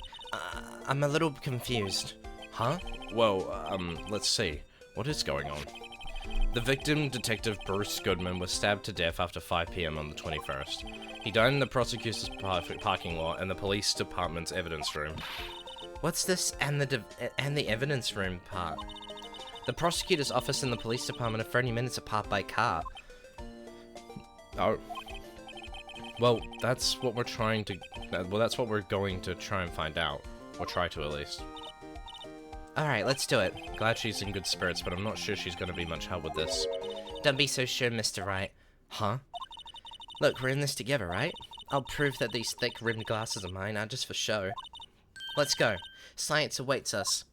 I'm a little confused. Huh? Well, let's see. What is going on? The victim, Detective Bruce Goodman, was stabbed to death after 5 PM on the 21st. He died in the prosecutor's parking lot and the police department's evidence room. What's this and the evidence room part? The prosecutor's office and the police department are 30 minutes apart by car. Oh. Well, that's what we're trying to... that's what we're going to try and find out. Or try to, at least. Alright, let's do it. Glad she's in good spirits, but I'm not sure she's going to be much help with this. Don't be so sure, Mr. Wright. Huh? Look, we're in this together, right? I'll prove that these thick-rimmed glasses of mine aren't just for show. Let's go. Science awaits us.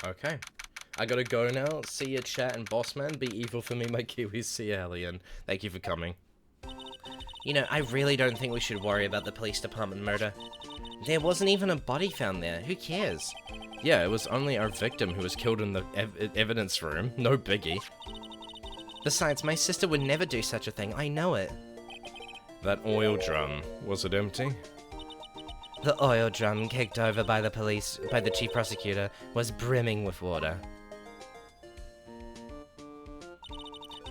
Okay. I gotta go now. See ya, chat and boss man. Be evil for me, my Kiwis. See ya, Alien. Thank you for coming. You know, I really don't think we should worry about the police department murder. There wasn't even a body found there. Who cares? Yeah, it was only our victim who was killed in the evidence room. No biggie. Besides, my sister would never do such a thing. I know it. That oil drum, was it empty? The oil drum, kicked over by the police, by the chief prosecutor, was brimming with water.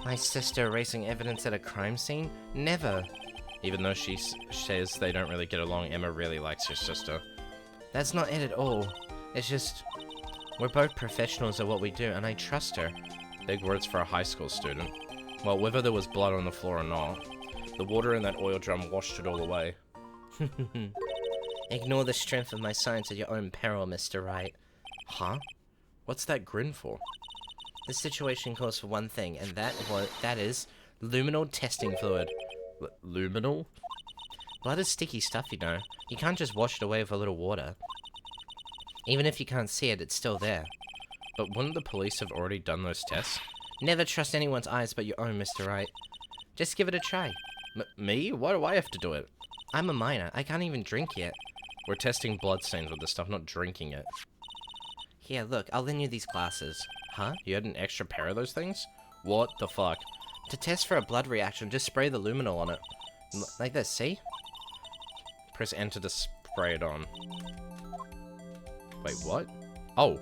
My sister erasing evidence at a crime scene? Never. Even though she says they don't really get along, Emma really likes her sister. That's not it at all. It's just, we're both professionals at what we do, and I trust her. Big words for a high school student. Well, whether there was blood on the floor or not, the water in that oil drum washed it all away. Ignore the strength of my science at your own peril, Mr. Wright. Huh? What's that grin for? This situation calls for one thing, and that is luminal testing fluid. Luminal? Blood is sticky stuff, you know. You can't just wash it away with a little water. Even if you can't see it, it's still there. But wouldn't the police have already done those tests? Never trust anyone's eyes but your own, Mr. Wright. Just give it a try. Me? Why do I have to do it? I'm a minor. I can't even drink yet. We're testing bloodstains with this stuff, not drinking it. Here, look, I'll lend you these glasses. Huh? You had an extra pair of those things? What the fuck? To test for a blood reaction, just spray the luminol on it. Like this, see? Press enter to spray it on. Wait, what? Oh.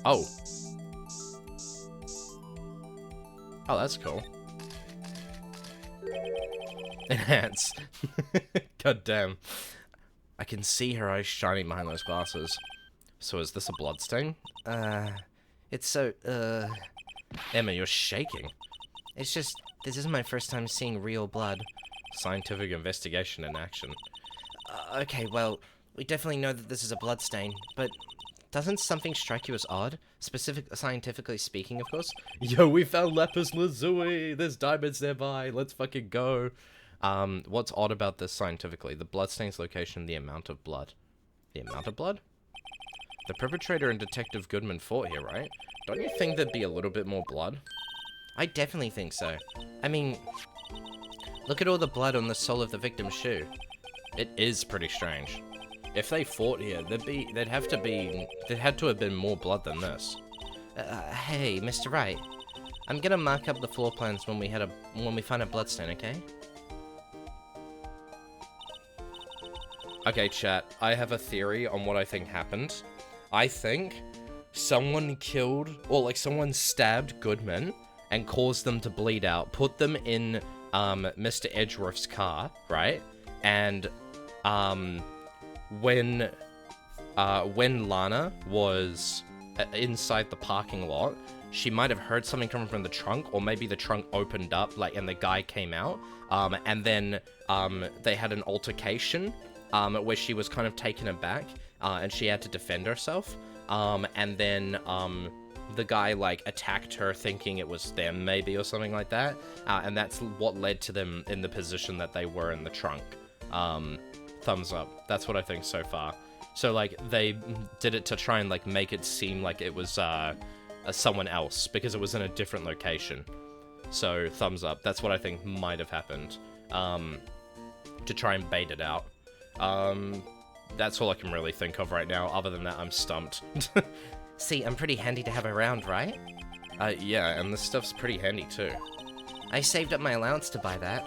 Oh. Oh, that's cool. Enhance. God damn. I can see her eyes shining behind those glasses. So is this a bloodstain? It's so, Emma, you're shaking. It's just, this is my first time seeing real blood. Scientific investigation in action. Okay, well, we definitely know that this is a bloodstain, but doesn't something strike you as odd? Scientifically speaking, of course. Yo, we found lapis lazuli. There's diamonds nearby. Let's fucking go. What's odd about this scientifically? The bloodstain's location, the amount of blood. The amount of blood? The perpetrator and Detective Goodman fought here, right? Don't you think there'd be a little bit more blood? I definitely think so. I mean, look at all the blood on the sole of the victim's shoe. It is pretty strange. If they fought here, there'd had to have been more blood than this. Hey, Mr. Wright. I'm gonna mark up the floor plans when we find a bloodstain, okay? Okay, chat. I have a theory on what I think happened. I think someone killed, or like someone stabbed Goodman and caused them to bleed out, put them in Mr. Edgeworth's car, right? And when Lana was inside the parking lot, she might have heard something coming from the trunk, or maybe the trunk opened up, like, and the guy came out, and then they had an altercation where she was kind of taken aback, and she had to defend herself, and then the guy, like, attacked her thinking it was them, maybe, or something like that, and that's what led to them in the position that they were in the trunk. Thumbs up. That's what I think so far. So, like, they did it to try and, like, make it seem like it was someone else, because it was in a different location. So, thumbs up. That's what I think might have happened, to try and bait it out. That's all I can really think of right now. Other than that, I'm stumped. See, I'm pretty handy to have around, right? Yeah, and this stuff's pretty handy too. I saved up my allowance to buy that.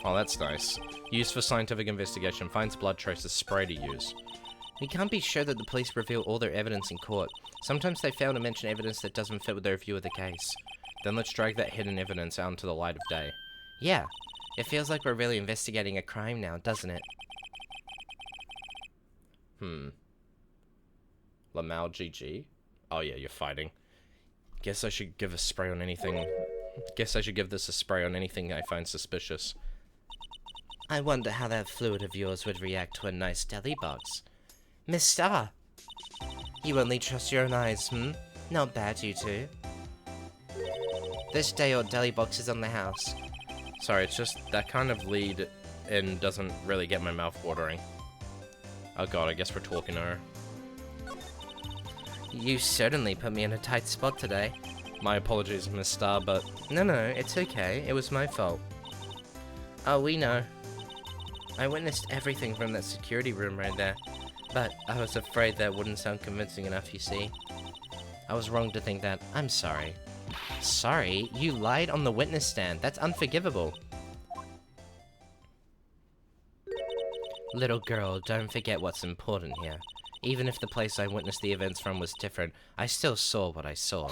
Oh, that's nice. Used for scientific investigation. Finds blood traces. Spray to use. We can't be sure that the police reveal all their evidence in court. Sometimes they fail to mention evidence that doesn't fit with their view of the case. Then let's drag that hidden evidence out into the light of day. Yeah. It feels like we're really investigating a crime now, doesn't it? Lamau GG? Oh yeah, you're fighting. Guess I should give a spray on anything. Guess I should give this a spray on anything I find suspicious. I wonder how that fluid of yours would react to a nice deli box. Miss Star! You only trust your own eyes, Not bad, you two. This day your deli box is on the house. Sorry, it's just that kind of lead in doesn't really get my mouth watering. Oh god, I guess we're talking to her. You certainly put me in a tight spot today. My apologies, Miss Star, but... No, it's okay. It was my fault. Oh, we know. I witnessed everything from that security room right there, but I was afraid that wouldn't sound convincing enough, you see. I was wrong to think that. I'm sorry. Sorry? You lied on the witness stand. That's unforgivable. Little girl, don't forget what's important here. Even if the place I witnessed the events from was different, I still saw what I saw.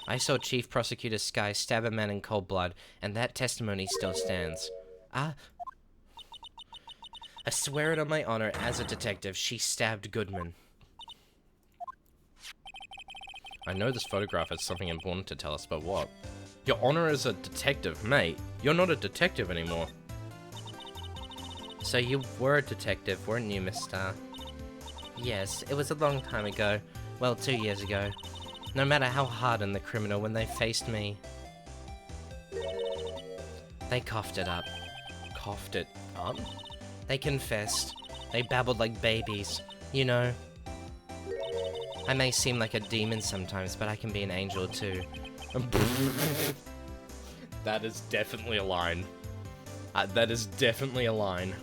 I saw Chief Prosecutor Sky stab a man in cold blood, and that testimony still stands. I swear it on my honor, as a detective, she stabbed Goodman. I know this photograph has something important to tell us, but what? Your honor as a detective, mate. You're not a detective anymore. So you were a detective, weren't you, Mr.? Yes, it was a long time ago. Well, 2 years ago. No matter how hardened the criminal, when they faced me, they coughed it up. Coughed it up? They confessed. They babbled like babies. You know, I may seem like a demon sometimes, but I can be an angel too. That is definitely a line. That is definitely a line.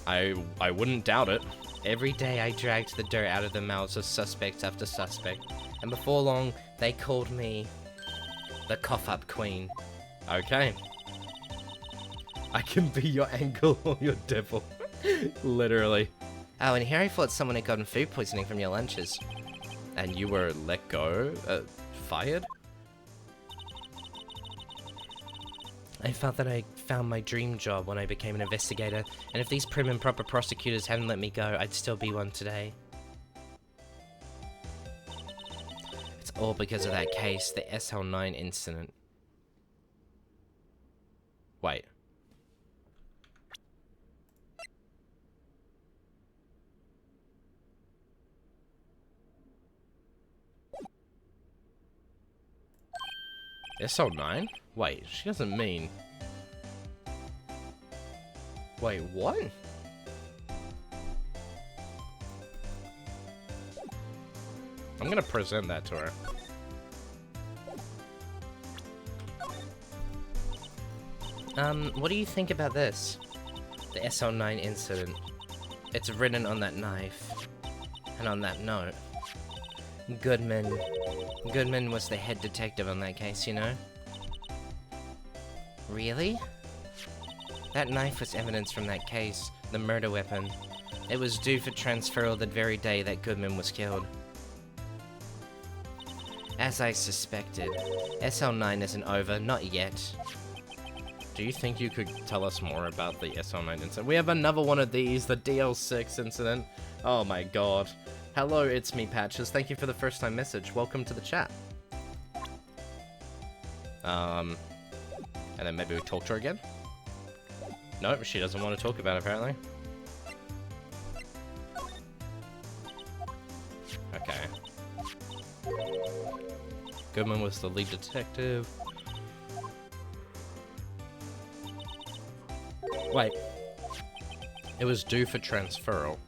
I wouldn't doubt it. Every day I dragged the dirt out of the mouths of suspect after suspect, and before long, they called me the cough-up queen. Okay. I can be your angel or your devil. Literally. Oh, and here I thought someone had gotten food poisoning from your lunches. And you were let go? Fired? I felt that I found my dream job when I became an investigator, and if these prim and proper prosecutors hadn't let me go, I'd still be one today. It's all because of that case, the SL9 incident. Wait. SL9? Wait, she doesn't mean... Wait, what? I'm gonna present that to her. What do you think about this? The SL9 incident. It's written on that knife. And on that note. Goodman was the head detective on that case, you know? Really? That knife was evidence from that case, the murder weapon. It was due for transferal the very day that Goodman was killed. As I suspected, SL9 isn't over, not yet. Do you think you could tell us more about the SL9 incident? We have another one of these, the DL6 incident. Oh my god. Hello, it's me, Patches. Thank you for the first time message. Welcome to the chat. And then maybe we talk to her again? Nope, she doesn't want to talk about it, apparently. Okay. Goodman was the lead detective. Wait. It was due for transferal.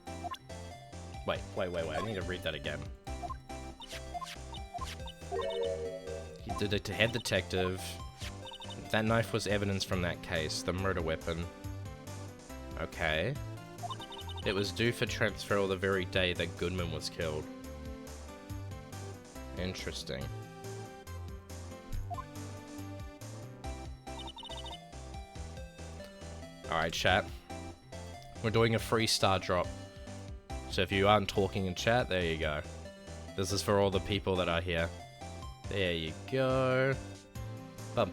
Wait, I need to read that again. He did it to head detective. That knife was evidence from that case, the murder weapon. Okay. It was due for transferal the very day that Goodman was killed. Interesting. Alright, chat. We're doing a free star drop. So if you aren't talking in chat, there you go. This is for all the people that are here. There you go. There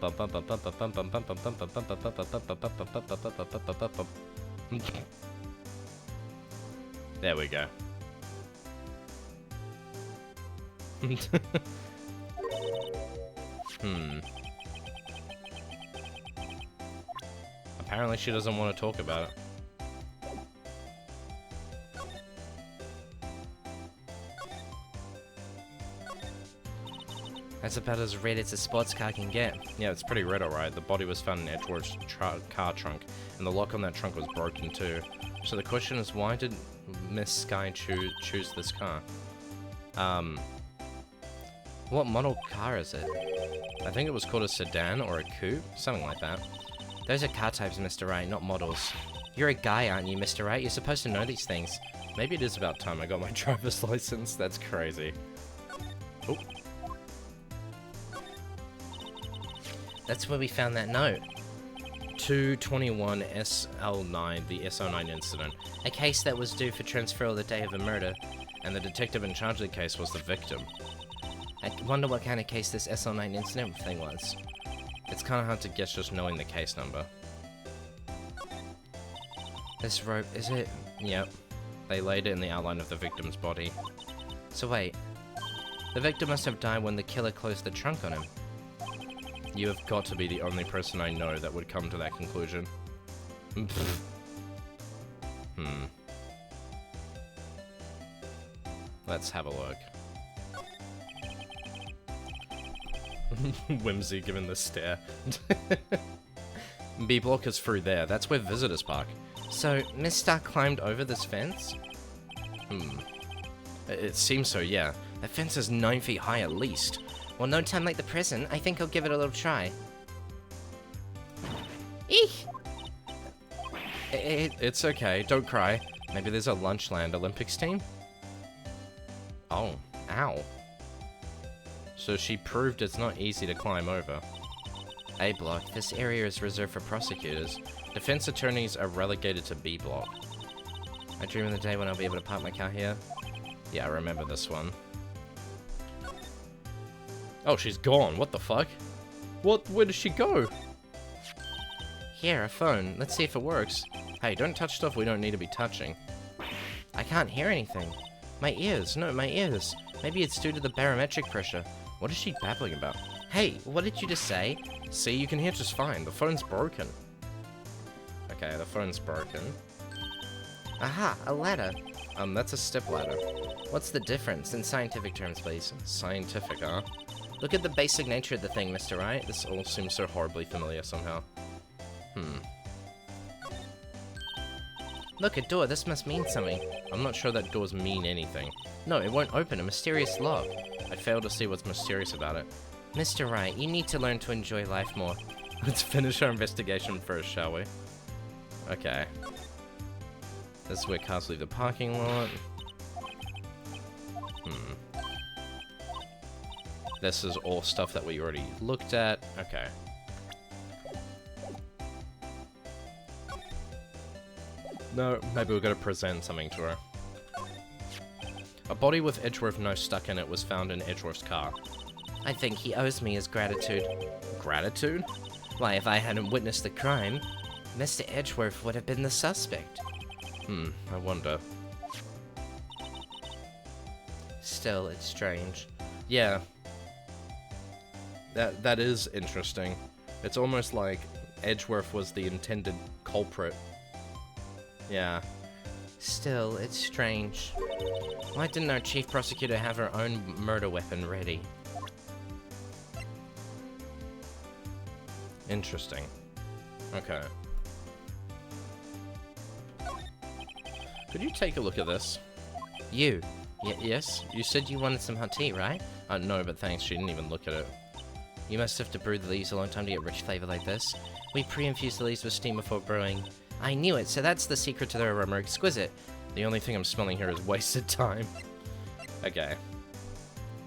we go. Apparently she doesn't want to talk about it. That's about as red as a sports car can get. Yeah, it's pretty red, alright. The body was found in Edgeworth's car trunk, and the lock on that trunk was broken too. So the question is, why did Miss Sky choose this car? What model car is it? I think it was called a sedan or a coupe, something like that. Those are car types, Mr. Wright, not models. You're a guy, aren't you, Mr. Wright? You're supposed to know these things. Maybe it is about time I got my driver's license. That's crazy. Oh. That's where we found that note. 221 SL9, the SL9 incident. A case that was due for transferal the day of the murder. And the detective in charge of the case was the victim. I wonder what kind of case this SL9 incident thing was. It's kind of hard to guess just knowing the case number. This rope, is it? Yep. They laid it in the outline of the victim's body. So wait, the victim must have died when the killer closed the trunk on him. You have got to be the only person I know that would come to that conclusion. Let's have a look. Whimsy giving the stare. B block is through there. That's where visitors park. So, Miss Stark climbed over this fence? It seems so, yeah. The fence is 9 feet high at least. Well, no time like the present. I think I'll give it a little try. Eek! It's okay. Don't cry. Maybe there's a Lunchland Olympics team? Oh, ow. So she proved it's not easy to climb over. A block. This area is reserved for prosecutors. Defense attorneys are relegated to B block. I dream of the day when I'll be able to park my car here. Yeah, I remember this one. Oh, she's gone. What the fuck? What? Where did she go? Here, a phone. Let's see if it works. Hey, don't touch stuff we don't need to be touching. I can't hear anything. My ears. No, my ears. Maybe it's due to the barometric pressure. What is she babbling about? Hey, what did you just say? See, you can hear just fine. The phone's broken. Okay, the phone's broken. Aha, a ladder. That's a step ladder. What's the difference in scientific terms, please? Scientific, huh? Look at the basic nature of the thing, Mr. Wright. This all seems so horribly familiar somehow. Look, a door. This must mean something. I'm not sure that doors mean anything. No, it won't open. A mysterious lock. I fail to see what's mysterious about it. Mr. Wright, you need to learn to enjoy life more. Let's finish our investigation first, shall we? Okay. This is where cars leave the parking lot. This is all stuff that we already looked at. Okay. No, maybe we're gonna present something to her. A body with Edgeworth nose stuck in it was found in Edgeworth's car. I think he owes me his gratitude. Gratitude? Why, if I hadn't witnessed the crime, Mr. Edgeworth would have been the suspect. I wonder. Still, it's strange. Yeah. That is interesting. It's almost like Edgeworth was the intended culprit. Yeah. Still, it's strange. Why didn't our chief prosecutor have her own murder weapon ready? Interesting. Okay. Could you take a look at this? You? Yes? You said you wanted some hot tea, right? No, but thanks, she didn't even look at it. You must have to brew the leaves a long time to get rich flavor like this. We pre-infuse the leaves with steam before brewing. I knew it, so that's the secret to their aroma. Exquisite. The only thing I'm smelling here is wasted time. Okay.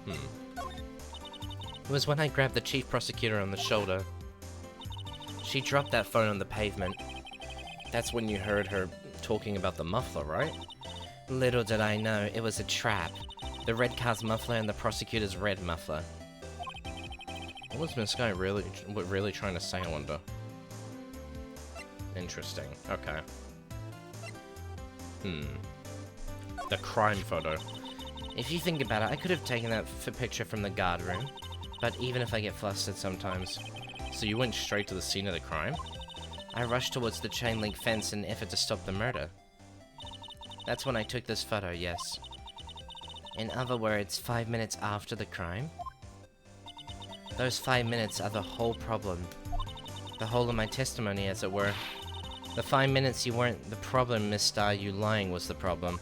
It was when I grabbed the chief prosecutor on the shoulder. She dropped that phone on the pavement. That's when you heard her talking about the muffler, right? Little did I know, it was a trap. The red car's muffler and the prosecutor's red muffler. What was Miss Guy really trying to say, I wonder? Interesting. Okay. The crime photo. If you think about it, I could have taken that picture from the guard room. But even if I get flustered sometimes. So you went straight to the scene of the crime? I rushed towards the chain link fence in an effort to stop the murder. That's when I took this photo, yes. In other words, 5 minutes after the crime. Those 5 minutes are the whole problem. The whole of my testimony, as it were. The 5 minutes you weren't the problem, Miss Starr, you lying was the problem.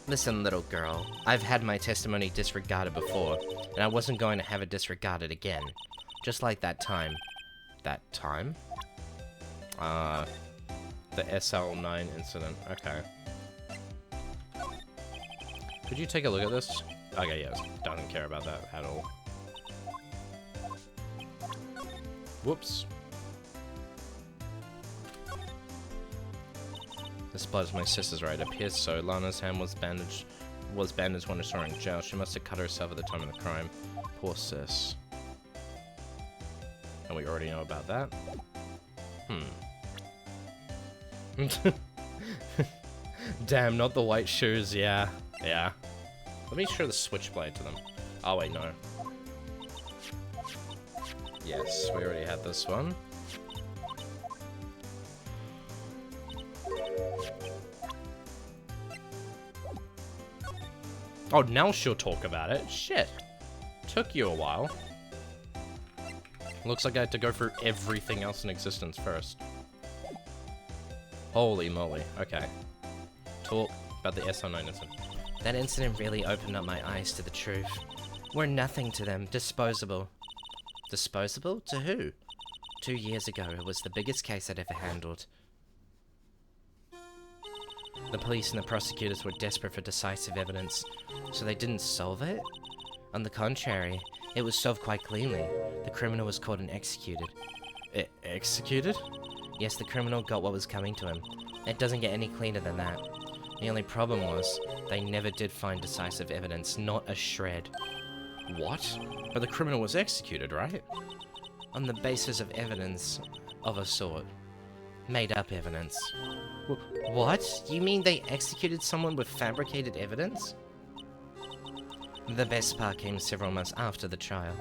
Listen, little girl, I've had my testimony disregarded before, and I wasn't going to have it disregarded again. Just like that time. That time? The SL9 incident. Okay. Could you take a look at this? Okay, yes. Doesn't care about that at all. Whoops. This blood is my sister's right. It appears so. Lana's hand was bandaged was banned as one who saw her in jail. She must have cut herself at the time of the crime. Poor sis. And we already know about that. Damn, not the white shoes, yeah. Yeah. Let me show the switchblade to them. Oh wait, no. Yes, we already had this one. Oh, now she'll talk about it. Shit. Took you a while. Looks like I had to go through everything else in existence first. Holy moly. Okay. Talk about the SO9 incident. That incident really opened up my eyes to the truth. We're nothing to them. Disposable. Disposable? To who? 2 years ago, it was the biggest case I'd ever handled. The police and the prosecutors were desperate for decisive evidence, so they didn't solve it? On the contrary, it was solved quite cleanly. The criminal was caught and executed. Executed? Yes, the criminal got what was coming to him. It doesn't get any cleaner than that. The only problem was, they never did find decisive evidence, not a shred. What? But the criminal was executed, right? On the basis of evidence of a sort. Made up evidence. What? You mean they executed someone with fabricated evidence? The best part came several months after the trial.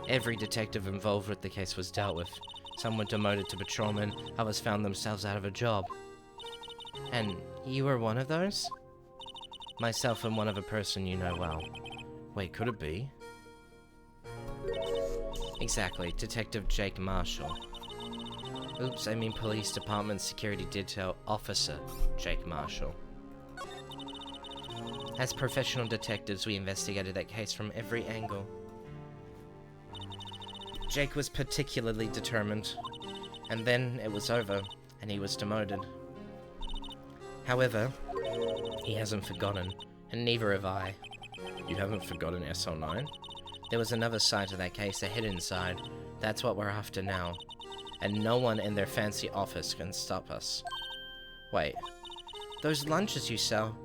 Every detective involved with the case was dealt with. Some were demoted to patrolmen, others found themselves out of a job. And you were one of those? Myself and one other person you know well. Wait, could it be? Exactly, Detective Jake Marshall. Oops, I mean Police Department Security Detail Officer Jake Marshall. As professional detectives, we investigated that case from every angle. Jake was particularly determined, and then it was over, and he was demoted. However, he hasn't forgotten, and neither have I. You haven't forgotten SL9? There was another side to that case, a hidden side. That's what we're after now. And no one in their fancy office can stop us. Wait, those lunches you sell?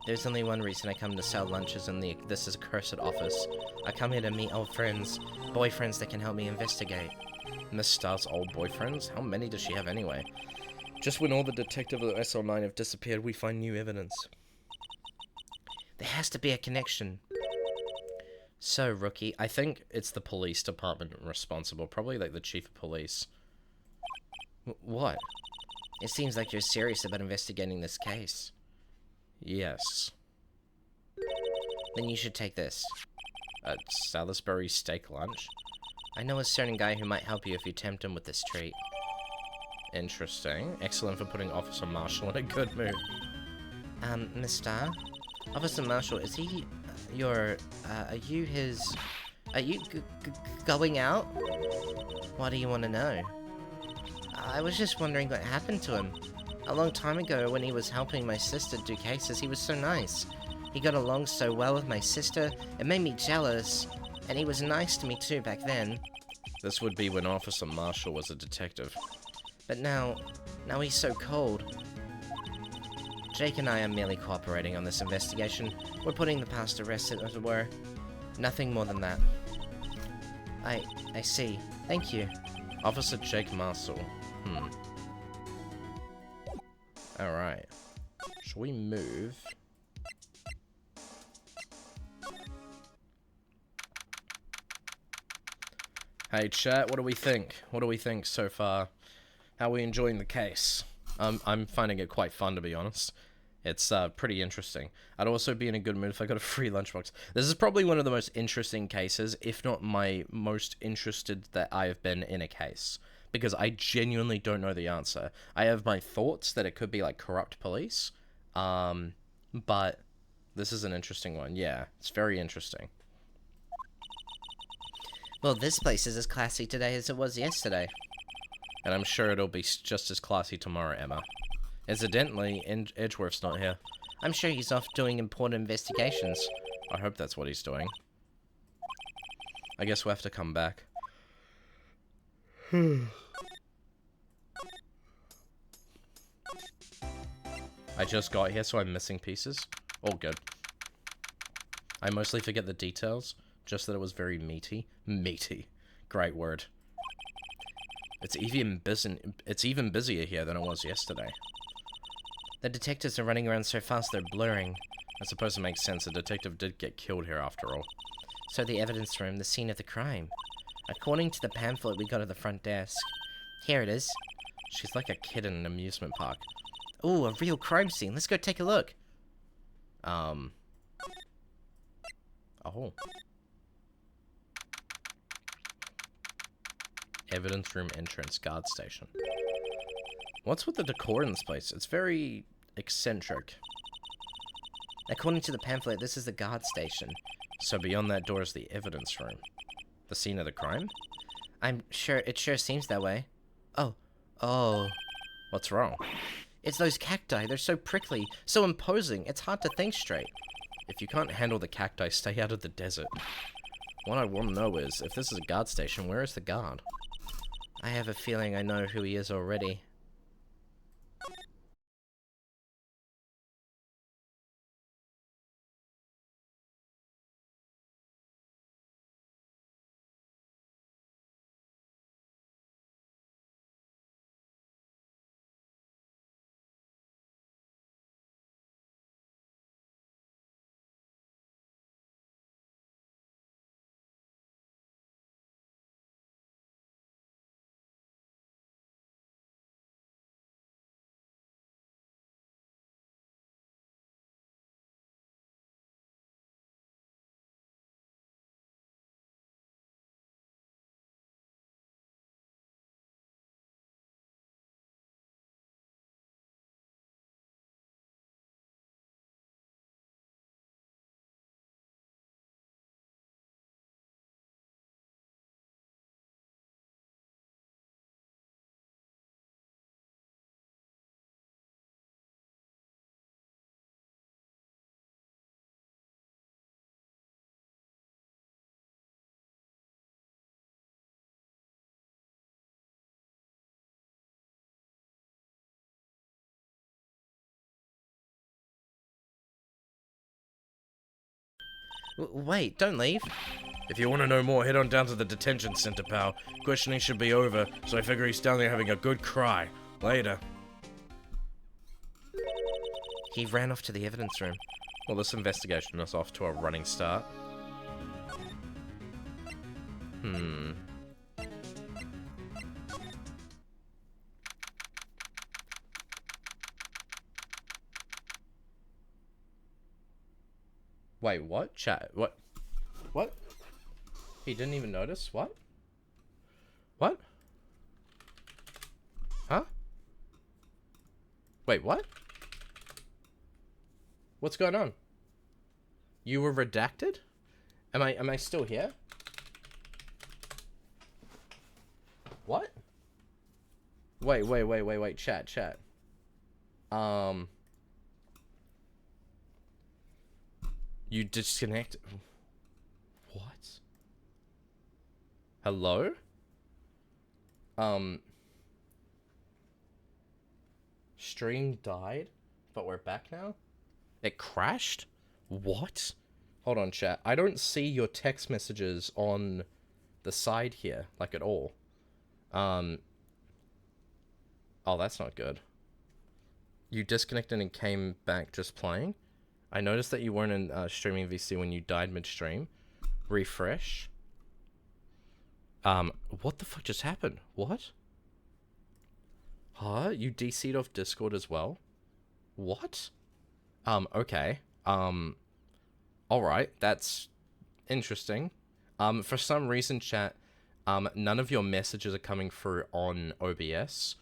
There's only one reason I come to sell lunches in this is a cursed office. I come here to meet old friends, boyfriends that can help me investigate. Miss Star's old boyfriends? How many does she have anyway? Just when all the detectives of SL9 have disappeared, we find new evidence. There has to be a connection. So, Rookie, I think it's the police department responsible. Probably like the chief of police. What? It seems like you're serious about investigating this case. Yes. Then you should take this. A Salisbury steak lunch? I know a certain guy who might help you if you tempt him with this treat. Interesting. Excellent for putting Officer Marshall in a good mood. Miss Star? Officer Marshall, is he are you his... Are you going out? Why do you want to know? I was just wondering what happened to him. A long time ago, when he was helping my sister do cases, he was so nice. He got along so well with my sister, it made me jealous. And he was nice to me too back then. This would be when Officer Marshall was a detective. But now he's so cold. Jake and I are merely cooperating on this investigation. We're putting the past to rest, as it were. Nothing more than that. I see. Thank you. Officer Jake Marshall. Alright. Shall we move? Hey chat, what do we think? What do we think so far? How are we enjoying the case? I'm finding it quite fun, to be honest. It's pretty interesting. I'd also be in a good mood if I got a free lunchbox. This is probably one of the most interesting cases, if not my most interested that I have been in a case. Because I genuinely don't know the answer. I have my thoughts that it could be like corrupt police. But this is an interesting one. Yeah, it's very interesting. Well, this place is as classy today as it was yesterday. And I'm sure it'll be just as classy tomorrow, Emma. Incidentally, Edgeworth's not here. I'm sure he's off doing important investigations. I hope that's what he's doing. I guess we'll have to come back. I just got here, so I'm missing pieces. All good. I mostly forget the details, just that it was very meaty. Meaty. Great word. It's even busier here than it was yesterday. The detectives are running around so fast they're blurring. I suppose it makes sense. A detective did get killed here after all. So the evidence room, the scene of the crime. According to the pamphlet we got at the front desk. Here it is. She's like a kid in an amusement park. Ooh, a real crime scene. Let's go take a look. Oh. Evidence room entrance, guard station. What's with the decor in this place? It's very eccentric. According to the pamphlet, this is the guard station. So beyond that door is the evidence room. The scene of the crime? I'm sure, it sure seems that way. Oh. What's wrong? It's those cacti. They're so prickly, so imposing. It's hard to think straight. If you can't handle the cacti, stay out of the desert. What I want to know is, if this is a guard station, where is the guard? I have a feeling I know who he is already. Wait, don't leave. If you want to know more, head on down to the detention center, pal. Questioning should be over, so I figure he's down there having a good cry. Later. He ran off to the evidence room. Well, this investigation is off to a running start. Wait, what? Chat, what? What? He didn't even notice? What? What? Huh? Wait, what? What's going on? You were redacted? Am I still here? What? Wait, chat. You disconnect. What? Hello? Stream died, but we're back now? It crashed? What? Hold on, chat. I don't see your text messages on the side here, like at all. Oh, that's not good. You disconnected and came back just playing? I noticed that you weren't in streaming VC when you died midstream. Refresh. What the fuck just happened? What? Huh? You DC'd off Discord as well? What? Okay. Alright, that's interesting. For some reason, chat, none of your messages are coming through on OBS.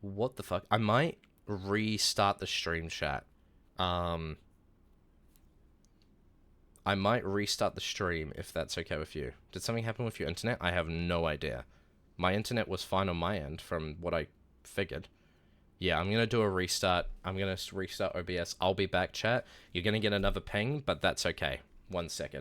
What the fuck? I might restart the stream, chat. I might restart the stream if that's okay with you. Did something happen with your internet? I have no idea. My internet was fine on my end from what I figured. Yeah, I'm gonna do a restart. I'm gonna restart OBS. I'll be back, chat. You're gonna get another ping, but that's okay. 1 second.